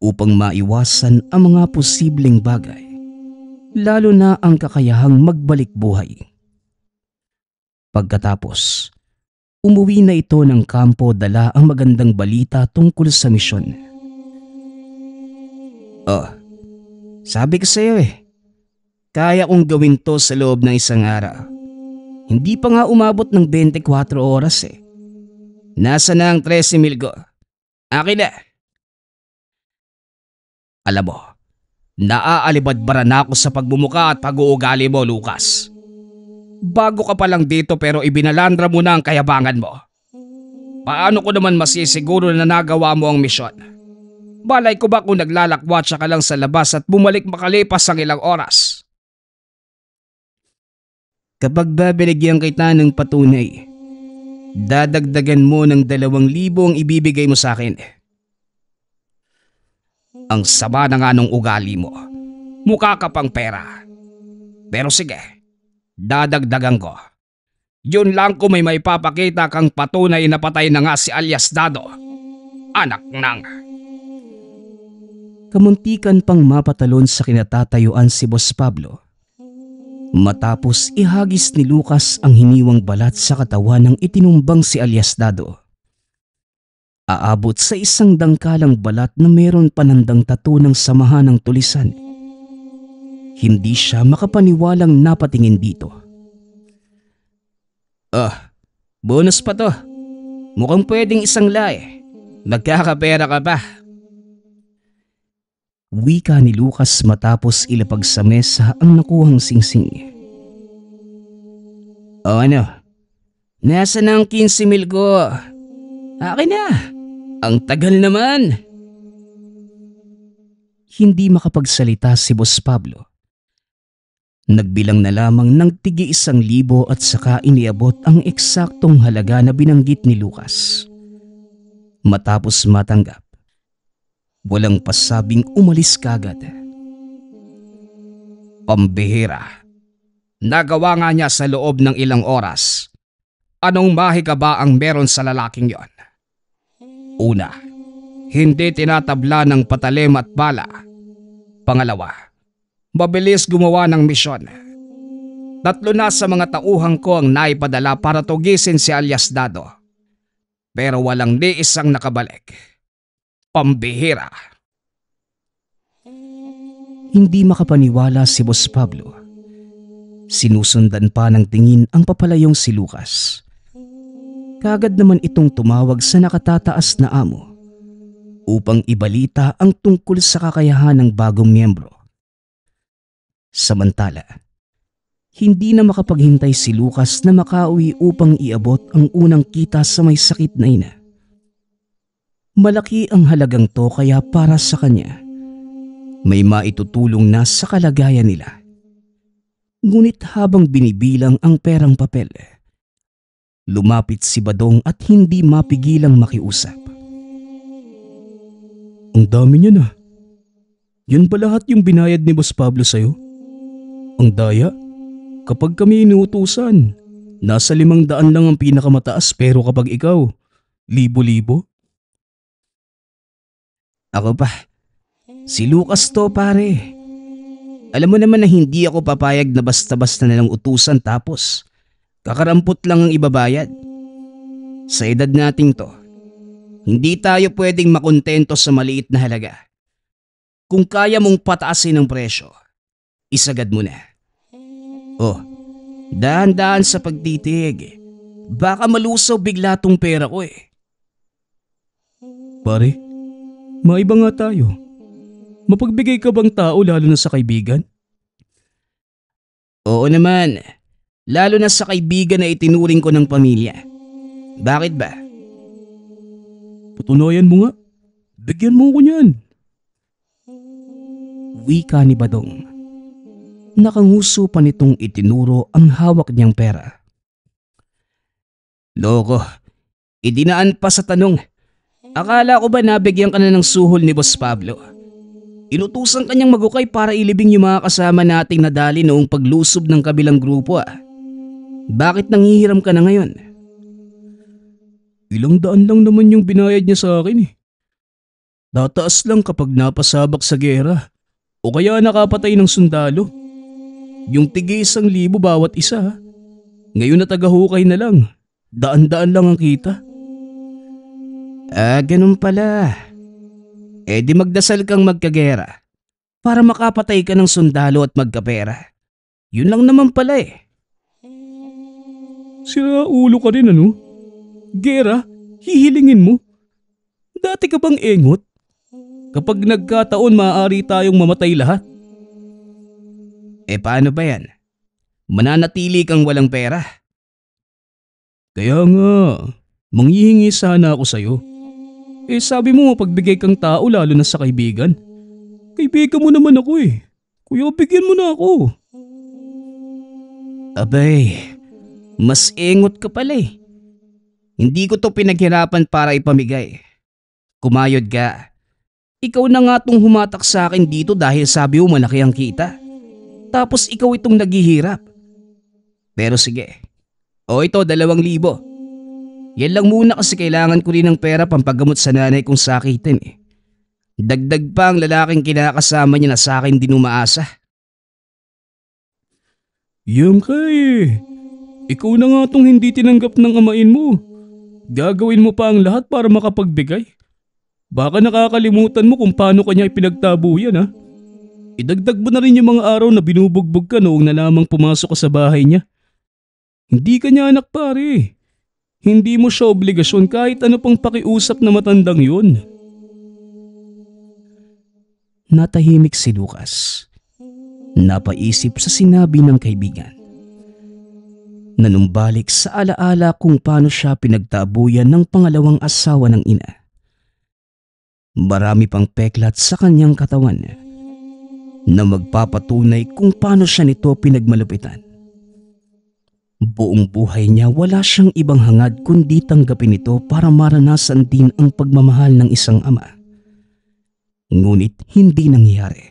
upang maiwasan ang mga posibleng bagay, lalo na ang kakayahang magbalik buhay. Pagkatapos, umuwi na ito ng kampo dala ang magandang balita tungkol sa misyon. Oh, sabi ko sa'yo kaya kong gawin to sa loob ng isang araw. Hindi pa nga umabot ng 24 oras Nasa na ang 13,000 ko? Akin na. Alam mo, naaalibadbara na ako sa pagmumuka at pag-uugali mo, Lucas. Bago ka pa lang dito pero ibinalandra mo na ang kayabangan mo. Paano ko naman masisiguro na nagawa mo ang misyon? Balay ko ba kung naglalakwatsa ka lang sa labas at bumalik makalipas ang ilang oras? Kapag babinigyan kita ng patunay, dadagdagan mo ng 2,000 ang ibibigay mo sa akin. Ang sama na nga nung ugali mo. Mukha ka pang pera. Pero sige, dadagdagan ko. Yun lang kung may maipapakita kang patunay na patay na nga si alias Dado. Anak ng... Kamuntikan pang mapatalon sa kinatatayuan si Boss Pablo. Matapos ihagis ni Lucas ang hiniwang balat sa katawan ng itinumbang si alias Dado. Aabot sa isang dangkalang balat na meron panandang tattoo ng samahan ng tulisan. Hindi siya makapaniwalang napatingin dito. Bonus pa to. Mukhang pwedeng isang lae. Magkakapera ka pa. Wika ni Lucas matapos ilapag sa mesa ang nakuhang singsing. O ano? Nasa na ang 15,000 ko? Akin na. Ang tagal naman. Hindi makapagsalita si Boss Pablo. Nagbilang na lamang ng tig-1,000 at saka iniabot ang eksaktong halaga na binanggit ni Lucas. Matapos matanggap, walang pasabing umalis kagad. Pambihira. Nagawa nga niya sa loob ng ilang oras. Anong mahika ba ang meron sa lalaking yon? Una, hindi tinatabla ng patalim at bala. Pangalawa, mabilis gumawa ng misyon. 3 na sa mga tauhan ko ang naipadala para tugisin si alias Dado. Pero walang ni isang nakabalik. Pambihira. Hindi makapaniwala si Boss Pablo. Sinusundan pa ng tingin ang papalayong si Lucas. Kagad naman itong tumawag sa nakatataas na amo upang ibalita ang tungkol sa kakayahan ng bagong miyembro. Samantala, hindi na makapaghintay si Lucas na makauwi upang iabot ang unang kita sa may sakit na ina. Malaki ang halagang to kaya para sa kanya, may maitutulong na sa kalagayan nila. Ngunit habang binibilang ang perang papel, lumapit si Badong at hindi mapigilang makiusap. Ang dami niya na. Yun ba lahat yung binayad ni Boss Pablo sa'yo? Ang daya? Kapag kami inuutusan, nasa 500 lang ang pinakamataas pero kapag ikaw, 1,000-1,000? Ako pa. Si Lucas to pare. Alam mo naman na hindi ako papayag na basta-basta nalang utusan tapos kakarampot lang ang ibabayad. Sa edad nating to, hindi tayo pwedeng makontento sa maliit na halaga. Kung kaya mong pataasin ang presyo, isagad mo na. Dahan-dahan sa pagtitig. Baka malusaw bigla tong pera ko Pare, maiba nga tayo. Mapagbigay ka bang tao lalo na sa kaibigan? Oo naman. Lalo na sa kaibigan na itinuring ko ng pamilya. Bakit ba? Patunayan mo nga. Bigyan mo ko niyan. Wika ni Badong. Nakanguso pa nitong itinuro ang hawak niyang pera. Loko, idinaan pa sa tanong. Akala ko ba nabigyan ka na ng suhol ni Boss Pablo? Inutusan kanyang magukay para ilibing yung mga kasama nating nadali noong paglusob ng kabilang grupo Bakit nanghihiram ka na ngayon? $100 lang naman yung binayad niya sa akin Tataas lang kapag napasabak sa gera o kaya nakapatay ng sundalo. Yung tigi 1,000 bawat isa. Ngayon na tagahukay na lang. Daan-daan lang ang kita. Ganun pala. Di magdasal kang magkagera para makapatay ka ng sundalo at magkapera. Yun lang naman pala eh. Sira ulo ka rin ano? Gera, hihilingin mo. Dati ka bang engot? Kapag nagkataon maaari tayong mamatay lahat. Paano ba yan? Mananatili kang walang pera. Kaya nga, manghihingi sana ako sa'yo. Sabi mo mapagbigay kang tao lalo na sa kaibigan. Kaibigan mo naman ako eh. Kuya, bigyan mo na ako. Abay, mas engot ka pala eh. Hindi ko to pinaghirapan para ipamigay. Kumayod ka. Ikaw na nga tong humatak sa akin dito dahil sabi mo malaki ang kita. Tapos ikaw itong naghihirap. Pero sige. Ito 2,000. Yan lang muna kasi kailangan ko rin ng pera pampagamot sa nanay kong sakitin eh. Dagdag pa ang lalaking kinakasama niya na sa akin din umaasa. Yan ka eh. Ikaw na nga tong hindi tinanggap ng amain mo. Gagawin mo pa ang lahat para makapagbigay. Baka nakakalimutan mo kung paano kanya ipinagtabuyan ha. Idagdag mo na rin yung mga araw na binubugbog ka noong na lamang pumasok ka sa bahay niya. Hindi ka niya anak pare. Hindi mo siya obligasyon kahit ano pang pakiusap na matandang yun. Natahimik si Lucas. Napaisip sa sinabi ng kaibigan. Nanumbalik sa alaala kung paano siya pinagtabuyan ng pangalawang asawa ng ina. Marami pang peklat sa kanyang katawan na magpapatunay kung paano siya nito pinagmalupitan. Buong buhay niya wala siyang ibang hangad kundi tanggapin ito para maranasan din ang pagmamahal ng isang ama. Ngunit hindi nangyari.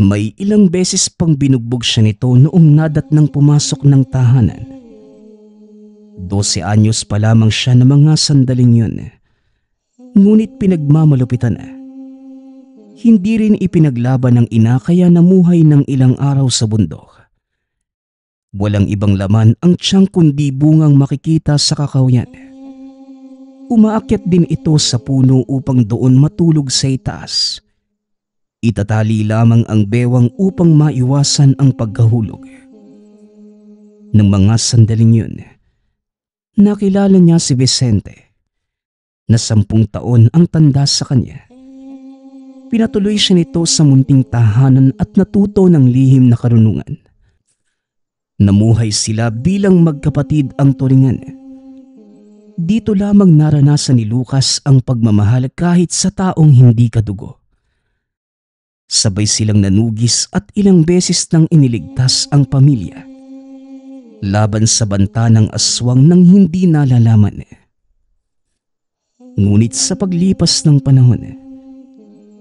May ilang beses pang binugbog siya nito noong nadatnang pumasok ng tahanan. 12 anyos pa lamang siya na mga sandaling yun. Ngunit pinagmamalupitan na. Hindi rin ipinaglaban ng ina kaya namuhay ng ilang araw sa bundok. Walang ibang laman ang tiyang kundi bungang makikita sa kakahuyan. Umaakyat din ito sa puno upang doon matulog sa itaas. Itatali lamang ang bewang upang maiwasan ang pagkahulog. Nang mga sandaling yun, nakilala niya si Vicente na 10 taon ang tanda sa kanya. Pinatuloy siya nito sa munting tahanan at natuto ng lihim na karunungan. Namuhay sila bilang magkapatid ang turingan. Dito lamang naranasan ni Lucas ang pagmamahal kahit sa taong hindi kadugo. Sabay silang nanugis at ilang beses nang iniligtas ang pamilya laban sa banta ng aswang nang hindi nalalaman. Ngunit sa paglipas ng panahon,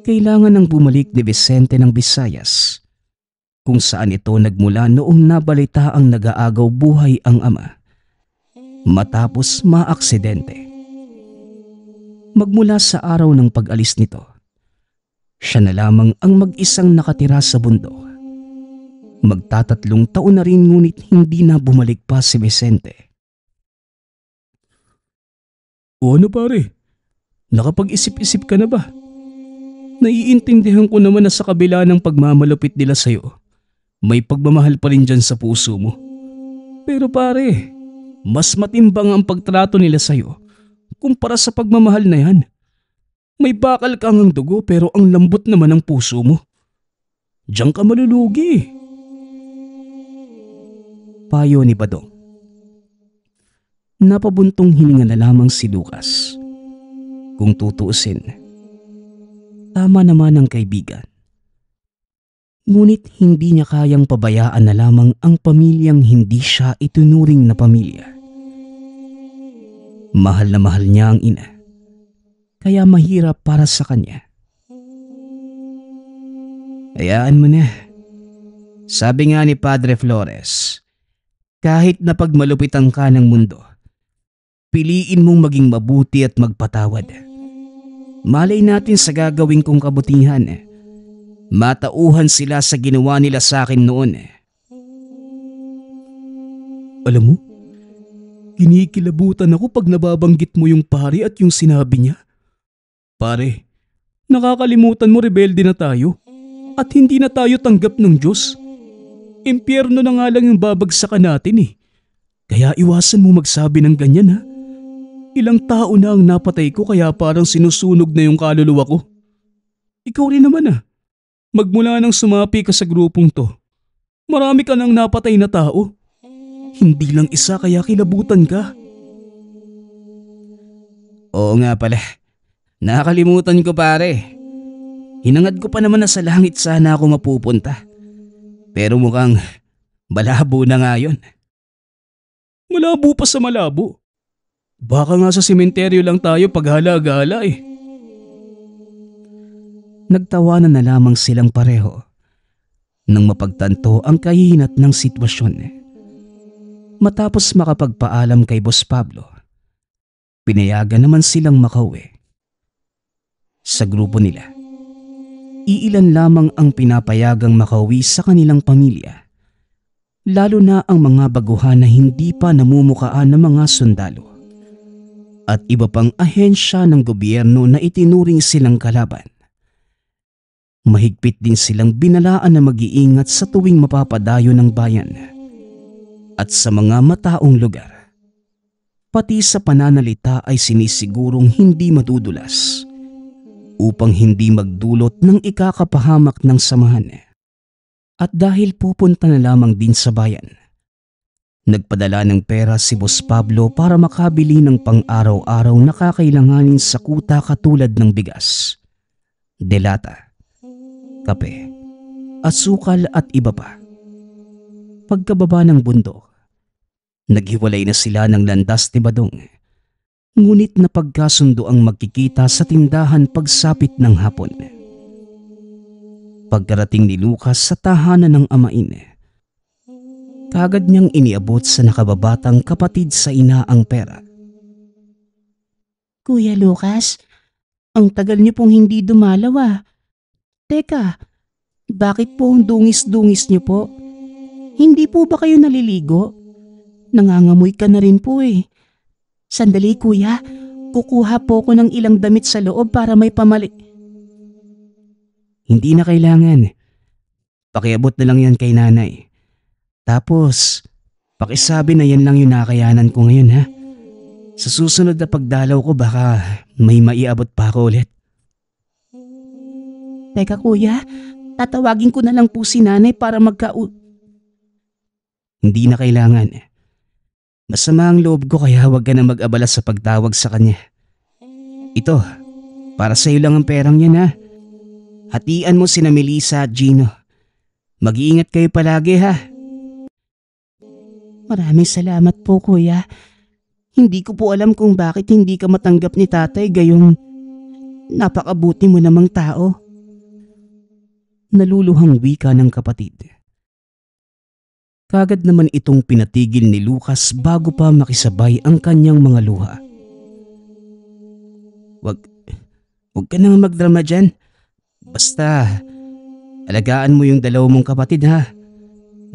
kailangan nang bumalik ni Vicente ng Visayas, kung saan ito nagmula noong nabalita ang nag-aagaw buhay ang ama, matapos maaksidente. Magmula sa araw ng pag-alis nito, siya na lamang ang mag-isang nakatira sa bundok. Magta3 taon na rin ngunit hindi na bumalik pa si Vicente. O ano pare? Nakapag-isip-isip ka na ba? Naiintindihan ko naman na sa kabila ng pagmamalupit nila sa'yo, may pagmamahal pa rin dyan sa puso mo. Pero pare, mas matimbang ang pagtrato nila sa'yo kumpara sa pagmamahal na yan. May bakal kang ang dugo pero ang lambot naman ng puso mo. Diyan ka malulugi. Payo ni Badong. Napabuntong hininga na lamang si Lucas. Kung tutuusin, tama naman ang kaibigan. Ngunit hindi niya kayang pabayaan na lamang ang pamilyang hindi siya itunuring na pamilya. Mahal na mahal niya ang ina, kaya mahirap para sa kanya. Hayaan mo na. Sabi nga ni Padre Flores, kahit na pagmalupitan ka ng mundo, piliin mong maging mabuti at magpatawad. Malay natin sa gagawin kong kabutihan. Matauhan sila sa ginawa nila sa akin noon. Alam mo, kinikilabutan ako pag nababanggit mo yung pare at yung sinabi niya. Pare, nakakalimutan mo rebelde na tayo at hindi na tayo tanggap ng Diyos. Impyerno na nga lang yung babagsakan natin eh. Kaya iwasan mo magsabi ng ganyan ha. Ilang tao na ang napatay ko kaya parang sinusunog na yung kaluluwa ko. Ikaw rin naman ah. Magmula nang sumapi ka sa grupong to, marami ka nang napatay na tao. Hindi lang isa kaya kilabutan ka. Oo nga pala. Nakakalimutan ko pare. Hinangad ko pa naman na sa langit sana ako mapupunta. Pero mukhang malabo na nga yun. Malabo pa sa malabo. Baka nga sa sementeryo lang tayo paghalaga-hala eh. Nagtawanan na lamang silang pareho nang mapagtanto ang kahihinat ng sitwasyon. Matapos makapagpaalam kay Boss Pablo, pinayagan naman silang makauwi. Sa grupo nila, iilan lamang ang pinapayagang makauwi sa kanilang pamilya, lalo na ang mga baguhan na hindi pa namumukaan ng mga sundalo at iba pang ahensya ng gobyerno na itinuring silang kalaban. Mahigpit din silang binalaan na mag-iingat sa tuwing mapapadayo ng bayan at sa mga mataong lugar. Pati sa pananalita ay sinisigurong hindi madudulas upang hindi magdulot ng ikakapahamak ng samahan. At dahil pupunta na lamang din sa bayan, nagpadala ng pera si Boss Pablo para makabili ng pang-araw-araw na kakailanganin sa kuta katulad ng bigas, delata, kape, asukal at iba pa. Pagkababa ng bundok, naghiwalay na sila ng landas ni Badong. Ngunit napagkasundo ang magkikita sa tindahan pagsapit ng hapon. Pagkarating ni Lucas sa tahanan ng amain, kagad niyang iniabot sa nakababatang kapatid sa ina ang pera. Kuya Lucas, ang tagal niyo pong hindi dumalaw ah. Teka, bakit po ang dungis-dungis niyo po? Hindi po ba kayo naliligo? Nangangamoy ka na rin po eh. Sandali kuya, kukuha po ko ng ilang damit sa loob para may pamali... Hindi na kailangan. Pakiabot na lang yan kay nanay. Tapos, pakisabi na yan lang yung nakayanan ko ngayon ha. Sa susunod na pagdalaw ko baka may maiabot pa ako ulit. Teka kuya, tatawagin ko na lang po si nanay para Hindi na kailangan. Masama ang loob ko kaya huwag ka na mag-abala sa pagtawag sa kanya. Ito, para sa iyo lang ang perang yan ha. Hatian mo sina Melissa at Gino. Mag-iingat kayo palagi ha. Maraming salamat po kuya. Hindi ko po alam kung bakit hindi ka matanggap ni tatay gayong napakabuti mo namang tao. Naluluhang wika ng kapatid. Kagad naman itong pinatigil ni Lucas bago pa makisabay ang kanyang mga luha. Wag ka nang magdrama dyan. Basta, alagaan mo yung dalawa mong kapatid ha.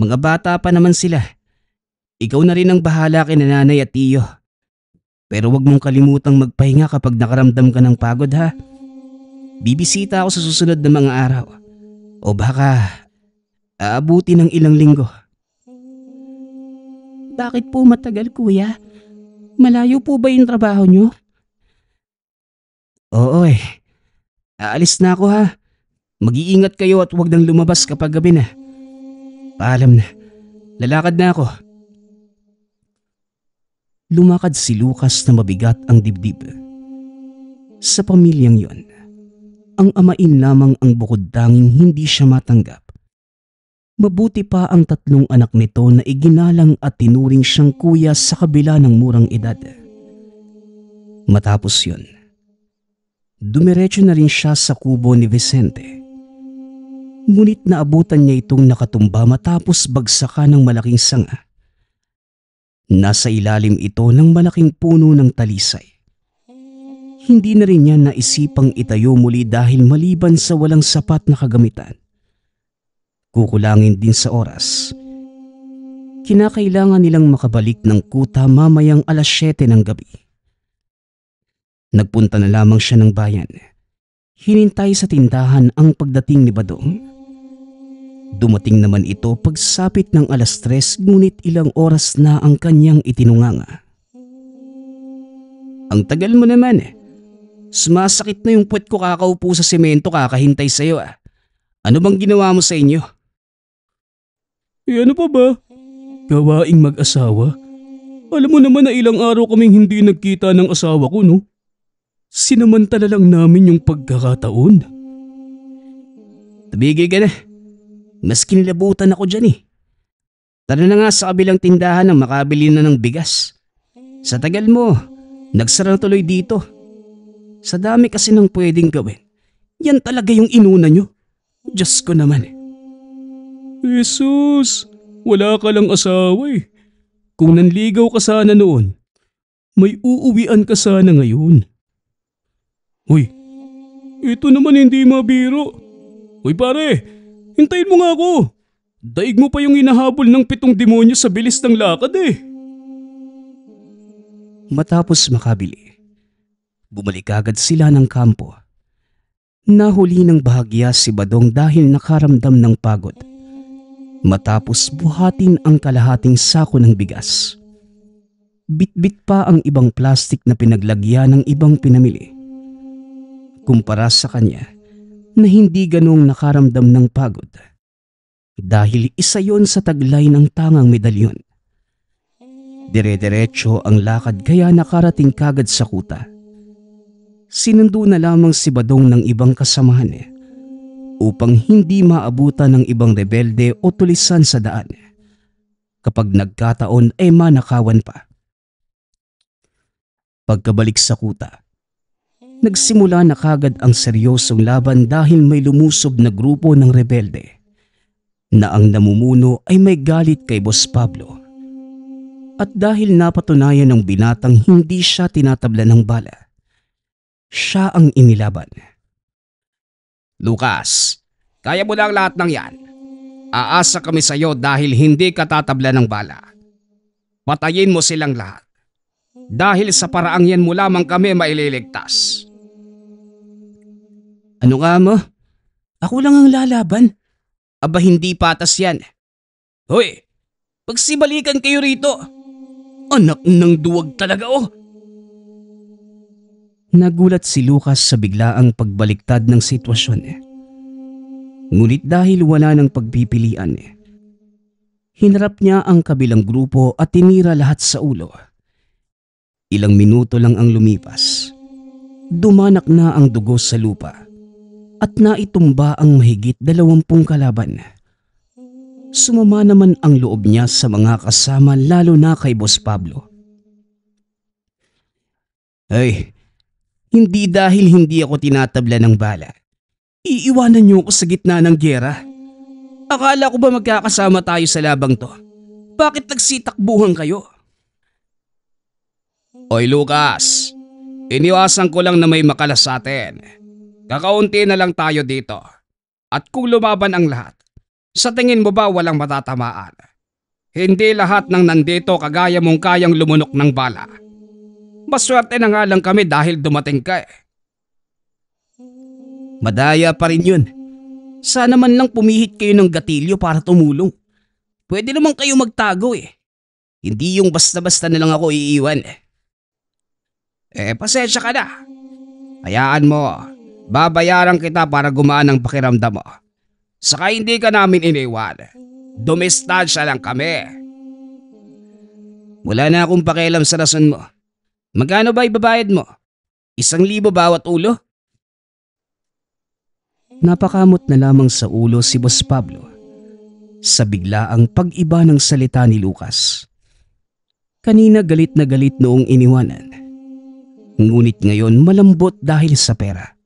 Mga bata pa naman sila. Ikaw na rin ang bahala kay nanay at tiyo. Pero wag mong kalimutang magpahinga kapag nakaramdam ka ng pagod ha. Bibisita ako sa susunod na mga araw. O baka, aabuti ng ilang linggo. Bakit po matagal kuya? Malayo po ba yung trabaho nyo? Oo eh. Aalis na ako ha. Mag-iingat kayo at huwag nang lumabas kapag gabi na. Paalam na. Lalakad na ako. Lumakad si Lucas na mabigat ang dibdib. Sa pamilyang yon, ang amain lamang ang bukod tanging hindi siya matanggap. Mabuti pa ang tatlong anak nito na iginalang at tinuring siyang kuya sa kabila ng murang edad. Matapos yon, dumiretso na rin siya sa kubo ni Vicente. Ngunit naabutan niya itong nakatumba matapos bagsakan ng malaking sanga. Nasa ilalim ito ng malaking puno ng talisay. Hindi na rin niya naisipang itayo muli dahil maliban sa walang sapat na kagamitan, kukulangin din sa oras. Kinakailangan nilang makabalik ng kuta mamayang 7:00 ng gabi. Nagpunta na lamang siya ng bayan. Hinintay sa tindahan ang pagdating ni Badong. Dumating naman ito pagsapit ng 3:00 ngunit ilang oras na ang kanyang itinunganga. Ang tagal mo naman eh. Sumasakit na yung puwet ko kakaupo sa semento kakahintay sa'yo ah. Ano bang ginawa mo sa inyo? Ano pa ba? Gawaing mag-asawa? Alam mo naman na ilang araw kaming hindi nagkita ng asawa ko, no? Sinamantala lang namin yung pagkakataon. Tumigil ka na. Mas kinilabutan ako dyan eh. Tara na nga sa kabilang tindahan nang makabili na ng bigas. Sa tagal mo, nagsara na tuloy dito. Sa dami kasi ng pwedeng gawin. Yan talaga yung inuna nyo. Diyos ko naman eh. Jesus, wala ka lang asawa eh. Kung nanligaw ka sana noon, may uuwian ka sana ngayon. Hoy, ito naman hindi mabiro. Hoy pare, hintayin mo nga ako. Daig mo pa yung hinahabol ng 7 demonyo sa bilis ng lakad eh. Matapos makabili, bumalik agad sila ng kampo. Nahuli ng bahagya si Badong dahil nakaramdam ng pagod. Matapos buhatin ang kalahating sako ng bigas. Bitbit pa ang ibang plastik na pinaglagyan ng ibang pinamili. Kumpara sa kanya na hindi ganong nakaramdam ng pagod. Dahil isa yon sa taglay ng tangang medalyon. Dire-diretso ang lakad kaya nakarating kagad sa kuta. Sinundo na lamang si Badong ng ibang kasamahan upang hindi maabutan ng ibang rebelde o tulisan sa daan. Kapag nagkataon ay manakawan pa. Pagkabalik sa kuta, nagsimula na kagad ang seryosong laban dahil may lumusob na grupo ng rebelde na ang namumuno ay may galit kay Boss Pablo. At dahil napatunayan ng binatang hindi siya tinatabla ng bala, siya ang inilaban. Lucas, kaya mo lang lahat ng yan. Aasa kami sa iyo dahil hindi ka tatabla ng bala. Patayin mo silang lahat. Dahil sa paraang yan mo lamang kami maililigtas. Ano nga mo? Ako lang ang lalaban. Aba hindi patas yan. Hoy, pagsibalikan kayo rito. Anak ng duwag talaga oh. Nagulat si Lucas sa biglaang pagbaliktad ng sitwasyon. Ngunit dahil wala ng pagpipilian, hinarap niya ang kabilang grupo at tinira lahat sa ulo. Ilang minuto lang ang lumipas. Dumanak na ang dugo sa lupa at naitumba ang mahigit 20 kalaban. Sumama naman ang loob niya sa mga kasama lalo na kay Boss Pablo. Ay, hindi dahil hindi ako tinatabla ng bala. Iiwanan niyo ako sa gitna ng gyera. Akala ko ba magkakasama tayo sa labang to? Bakit nagsitakbuhan kayo? Oy Lucas, iniwasan ko lang na may makalas sa atin. Kakaunti na lang tayo dito. At kung lumaban ang lahat, sa tingin mo ba walang matatamaan? Hindi lahat ng nandito kagaya mong kayang lumunok ng bala. Maswerte na nga lang kami dahil dumating ka eh. Madaya pa rin yun. Sana man lang pumihit kayo ng gatilyo para tumulong. Pwede naman kayo magtago eh. Hindi yung basta-basta na lang ako iiwan eh. Pasensya ka na. Hayaan mo, babayaran kita para gumaan ang pakiramdam mo. Saka hindi ka namin iniwan. Dumistansya lang kami. Wala na akong pakialam sa rason mo. Magkano ba ibabayad mo? 1,000 bawat ulo? Napakamot na lamang sa ulo si Boss Pablo sa biglaang pag-iba ng salita ni Lucas. Kanina galit na galit noong iniwanan. Ngunit ngayon malambot dahil sa pera.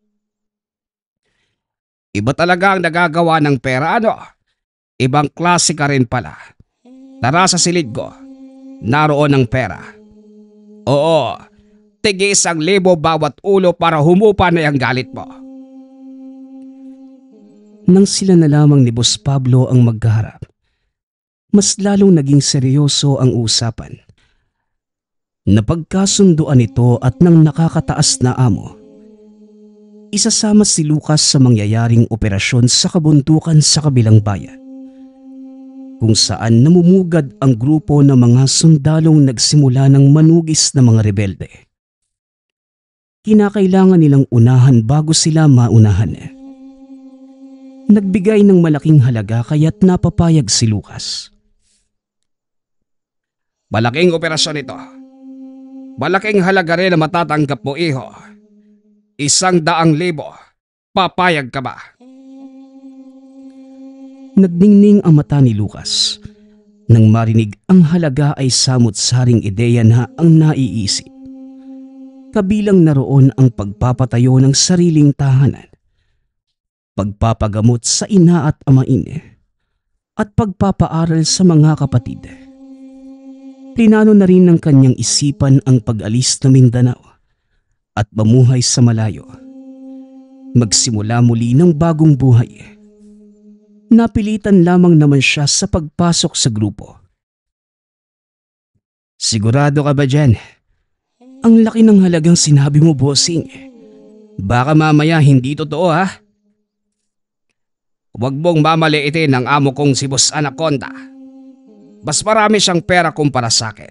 Iba talaga ang nagagawa ng pera, ano? Ibang klase ka rin pala. Tara sa silid ko. Naroon ang pera. Oo, Tigi 1,000 bawat ulo para humupa na yung galit mo. Nang sila na lamang ni Boss Pablo ang magkaharap, mas lalong naging seryoso ang usapan. Napagkasunduan ito at nang nakakataas na amo, isasama si Lucas sa mangyayaring operasyon sa kabundukan sa kabilang bayan, kung saan namumugad ang grupo ng mga sundalong nagsimula ng manugis na mga rebelde. Kinakailangan nilang unahan bago sila maunahan. Nagbigay ng malaking halaga kaya't napapayag si Lucas. Malaking operasyon ito. Malaking halaga rin na matatanggap mo, iho. 100,000. Papayag ka ba? Nagdingning ang mata ni Lucas nang marinig ang halaga ay samut-saring ideya na ang naiisip. Kabilang naroon ang pagpapatayo ng sariling tahanan, pagpapagamot sa ina at amain, at pagpapaaral sa mga kapatid. Plinano na rin ng kanyang isipan ang pag-alis na Mindanao at mamuhay sa malayo. Magsimula muli ng bagong buhay. Napilitan lamang naman siya sa pagpasok sa grupo. Sigurado ka ba dyan? Ang laki ng halagang sinabi mo, bossing. Baka mamaya hindi totoo, ha? Huwag mong mamaliitin ang amo kong si Boss Anaconda. Mas marami siyang pera kumpara sa akin.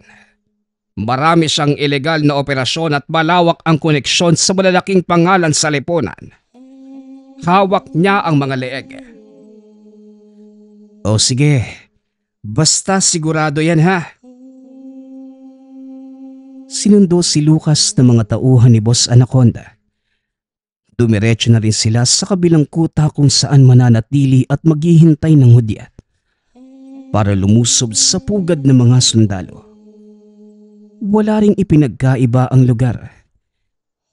Marami siyang ilegal na operasyon at malawak ang koneksyon sa malalaking pangalan sa lipunan. Hawak niya ang mga leeg. O sige, basta sigurado yan, ha? Sinundo si Lucas ng mga tauhan ni Boss Anaconda. Dumiretso na rin sila sa kabilang kuta kung saan mananatili at maghihintay ng hudyat para lumusob sa pugad ng mga sundalo. Wala ring ipinagkaiba ang lugar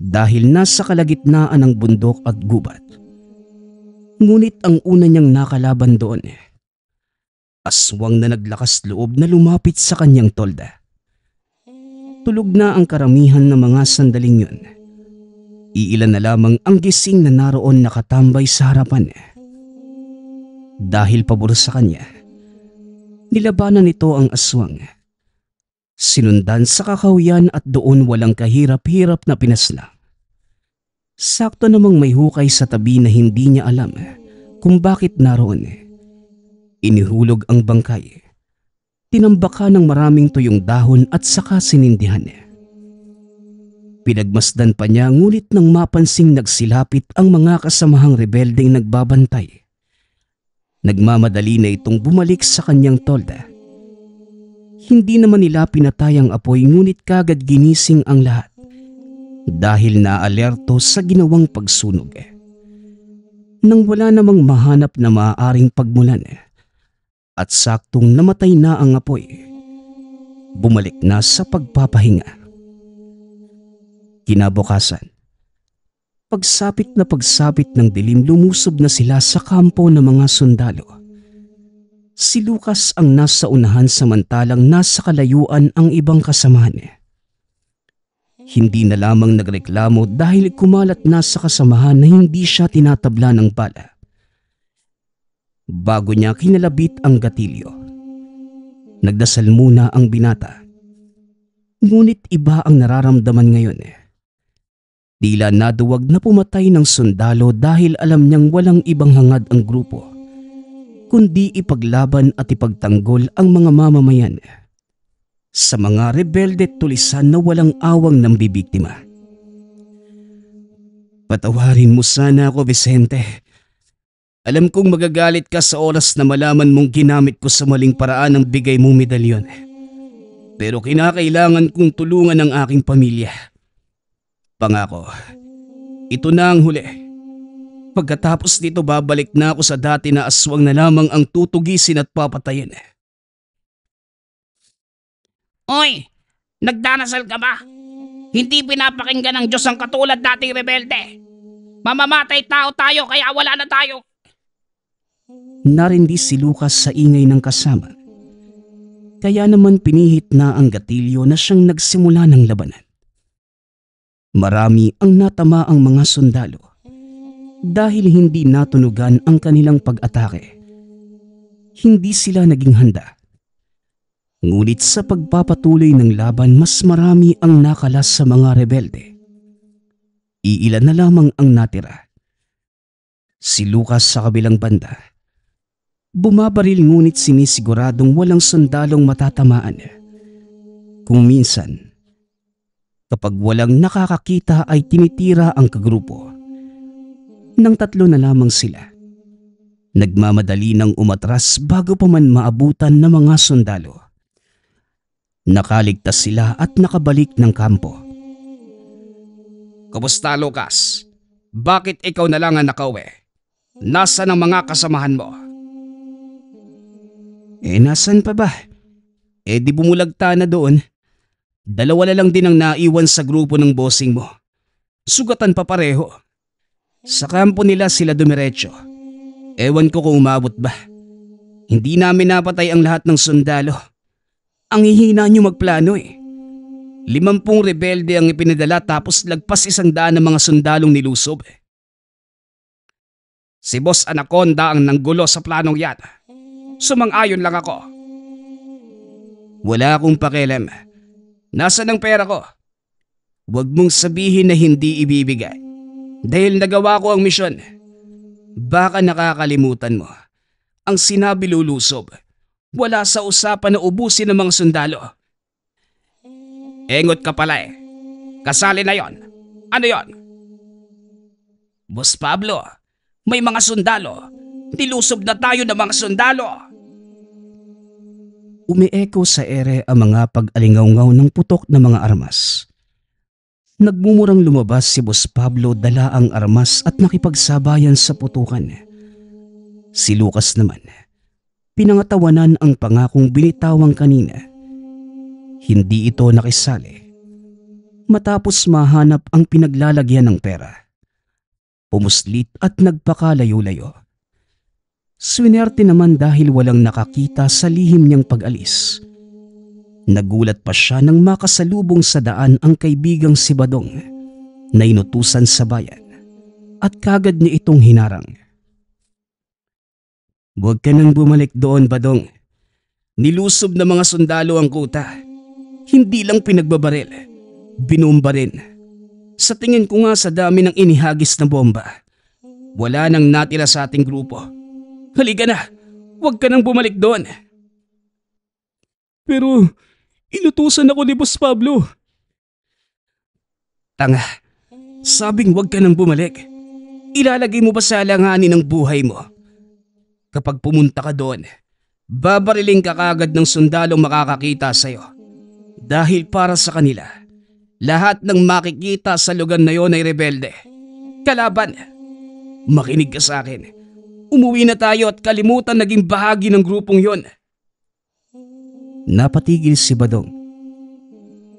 dahil nasa kalagitnaan ng bundok at gubat. Ngunit ang una niyang nakalaban doon, aswang na naglakas loob na lumapit sa kanyang tolda. Tulog na ang karamihan ng mga sandaling yun. Iilan na lamang ang gising na naroon nakatambay sa harapan. Dahil pabor sa kanya, nilabanan nito ang aswang. Sinundan sa kakahuyan at doon walang kahirap-hirap na pinaslang. Sakto namang may hukay sa tabi na hindi niya alam kung bakit naroon. Inihulog ang bangkay. Tinambaka ng maraming tuyong dahon at saka sinindihan. Pinagmasdan pa niya ngunit nang mapansing nagsilapit ang mga kasamahang rebeldeng nagbabantay. Nagmamadali na itong bumalik sa kanyang tolda. Hindi naman nila pinatay ang apoy ngunit kagad ginising ang lahat dahil naalerto sa ginawang pagsunog. Nang wala namang mahanap na maaaring pagmulan at saktong namatay na ang apoy, bumalik na sa pagpapahinga. Kinabukasan, pagsapit ng dilim, lumusob na sila sa kampo ng mga sundalo. Si Lucas ang nasa unahan samantalang nasa kalayuan ang ibang kasamahan. Hindi na lamang nagreklamo dahil kumalat na sa kasamahan na hindi siya tinatabla ng bala. Bago niya kinalabit ang gatilyo, nagdasal muna ang binata. Ngunit iba ang nararamdaman ngayon. Tila naduwag na pumatay ng sundalo dahil alam niyang walang ibang hangad ang grupo, kundi ipaglaban at ipagtanggol ang mga mamamayan sa mga rebelde tulisan na walang awang nambibiktima. Patawarin mo sana ako, Vicente. Alam kong magagalit ka sa oras na malaman mong ginamit ko sa maling paraan ang bigay mong medalyon. Pero kinakailangan kong tulungan ang aking pamilya. Pangako, ito na ang huli. Pagkatapos nito babalik na ako sa dati na aswang na lamang ang tutugisin at papatayin. Oy, nagdanasal ka ba? Hindi pinapakinggan ng Diyos ang katulad dating rebelde. Mamamatay tao tayo kaya wala na tayo. Narindi si Lucas sa ingay ng kasama. Kaya naman pinihit na ang gatilyo na siyang nagsimula ng labanan. Marami ang natamaang mga sundalo dahil hindi natunugan ang kanilang pag-atake. Hindi sila naging handa. Ngunit sa pagpapatuloy ng laban, mas marami ang nakalas sa mga rebelde. Iilan na lamang ang natira. Si Lucas sa kabilang banda. Bumabaril ngunit sinisiguradong walang sundalong matatamaan. Kung minsan, kapag walang nakakakita ay tinitira ang kagrupo. Nang 3 na lamang sila. Nagmamadali ng umatras bago pa man maabutan ng mga sundalo. Nakaligtas sila at nakabalik ng kampo. Kumusta, Lucas? Bakit ikaw na lang ang nakauwi? Nasaan ang mga kasamahan mo? Nasan pa ba? Di bumulagta na doon. 2 na lang din ang naiwan sa grupo ng bossing mo. Sugatan pa pareho. Sa kampo nila sila dumiretso. Ewan ko kung umabot ba. Hindi namin napatay ang lahat ng sundalo. Ang hihina nyo magplano 50 rebelde ang ipinadala tapos lagpas 100 ng mga sundalong nilusob. Si Boss Anaconda ang nanggulo sa planong yan. Sumang-ayon lang ako. Wala akong pakialam. Nasaan ang pera ko? Huwag mong sabihin na hindi ibibigay. Dahil nagawa ko ang misyon. Baka nakakalimutan mo. Ang sinabi lulusob. Wala sa usapan na ubusin ng mga sundalo. Engot ka pala eh. Kasali na yon. Ano yon? Boss Pablo, may mga sundalo. Nilusob na tayo ng mga sundalo. Umieko sa ere ang mga pag-alingaw-ngaw ng putok ng mga armas. Nagmumurang lumabas si Boss Pablo dala ang armas at nakipagsabayan sa putukan. Si Lucas naman, pinangatawanan ang pangakong binitawang kanina. Hindi ito nakisali. Matapos mahanap ang pinaglalagyan ng pera, pumuslit at nagpakalayo-layo. Swinerte naman dahil walang nakakita sa lihim niyang pag-alis. Nagulat pa siya nang makasalubong sa daan ang kaibigang si Badong na inutusan sa bayan at kagad niya itong hinarang. Huwag ka nang bumalik doon, Badong. Nilusob na mga sundalo ang kuta. Hindi lang pinagbabaril, binomba rin. Sa tingin ko nga sa dami ng inihagis na bomba, wala nang natira sa ating grupo. Halika na, huwag ka nang bumalik doon. Pero inutusan ako ni Boss Pablo. Tanga, sabing huwag ka nang bumalik. Ilalagay mo ba sa alanganin ang buhay mo? Kapag pumunta ka doon, babariling ka kagad ng sundalong makakakita sa'yo. Dahil para sa kanila, lahat ng makikita sa lugar na yon ay rebelde. Kalaban, makinig ka sa akin. Umuwi na tayo at kalimutan naging bahagi ng grupong yon. Napatigil si Badong.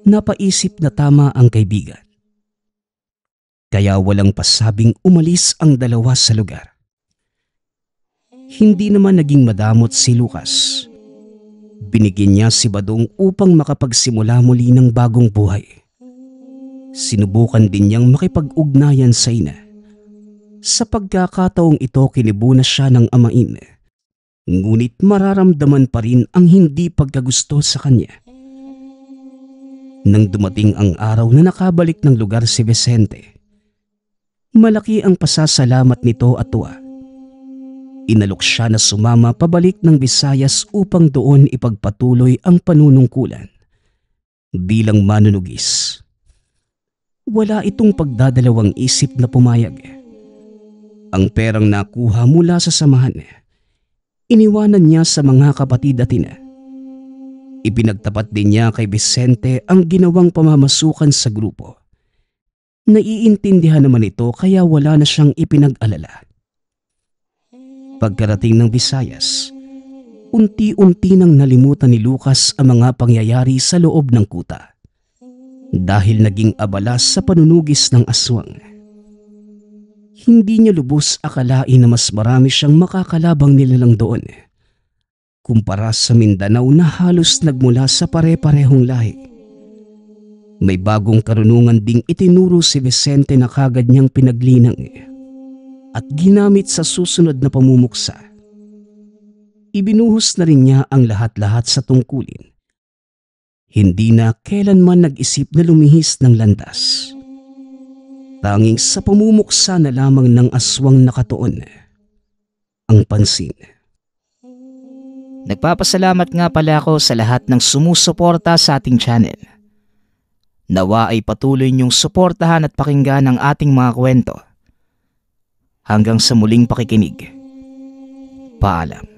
Napaisip na tama ang kaibigan. Kaya walang pasabing umalis ang dalawa sa lugar. Hindi naman naging madamot si Lucas. Binigyan niya si Badong upang makapagsimula muli ng bagong buhay. Sinubukan din niyang makipag-ugnayan sa ina. Sa pagkakataong ito kinibo na siya ng amain. Ngunit mararamdaman pa rin ang hindi pagkagusto sa kanya. Nang dumating ang araw na nakabalik ng lugar si Vicente, malaki ang pasasalamat nito at tuwa. Inalok siya na sumama pabalik ng Visayas upang doon ipagpatuloy ang panunungkulan bilang manunugis. Wala itong pagdadalawang isip na pumayag. Ang perang nakuha mula sa samahan, iniwanan niya sa mga kapatid at ina. Ipinagtapat din niya kay Vicente ang ginawang pamamasukan sa grupo. Naiintindihan naman ito kaya wala na siyang ipinag-alala. Pagkarating ng Visayas, unti-unti nang nalimutan ni Lucas ang mga pangyayari sa loob ng kuta dahil naging abala sa panunugis ng aswang. Hindi niya lubos akalain na mas marami siyang makakalabang nilalang doon kumpara sa Mindanao na halos nagmula sa pare-parehong lahi. May bagong karunungan ding itinuro si Vicente na kagad niyang pinaglinang at ginamit sa susunod na pamumuksa. Ibinuhos na rin niya ang lahat-lahat sa tungkulin. Hindi na kailanman nag-isip na lumihis ng landas. Tanging sa pamumuksa na lamang ng aswang nakatuon ang pansin. Nagpapasalamat nga pala ako sa lahat ng sumusuporta sa ating channel. Nawa ay patuloy niyong suportahan at pakinggan ang ating mga kwento. Hanggang sa muling pakikinig. Paalam.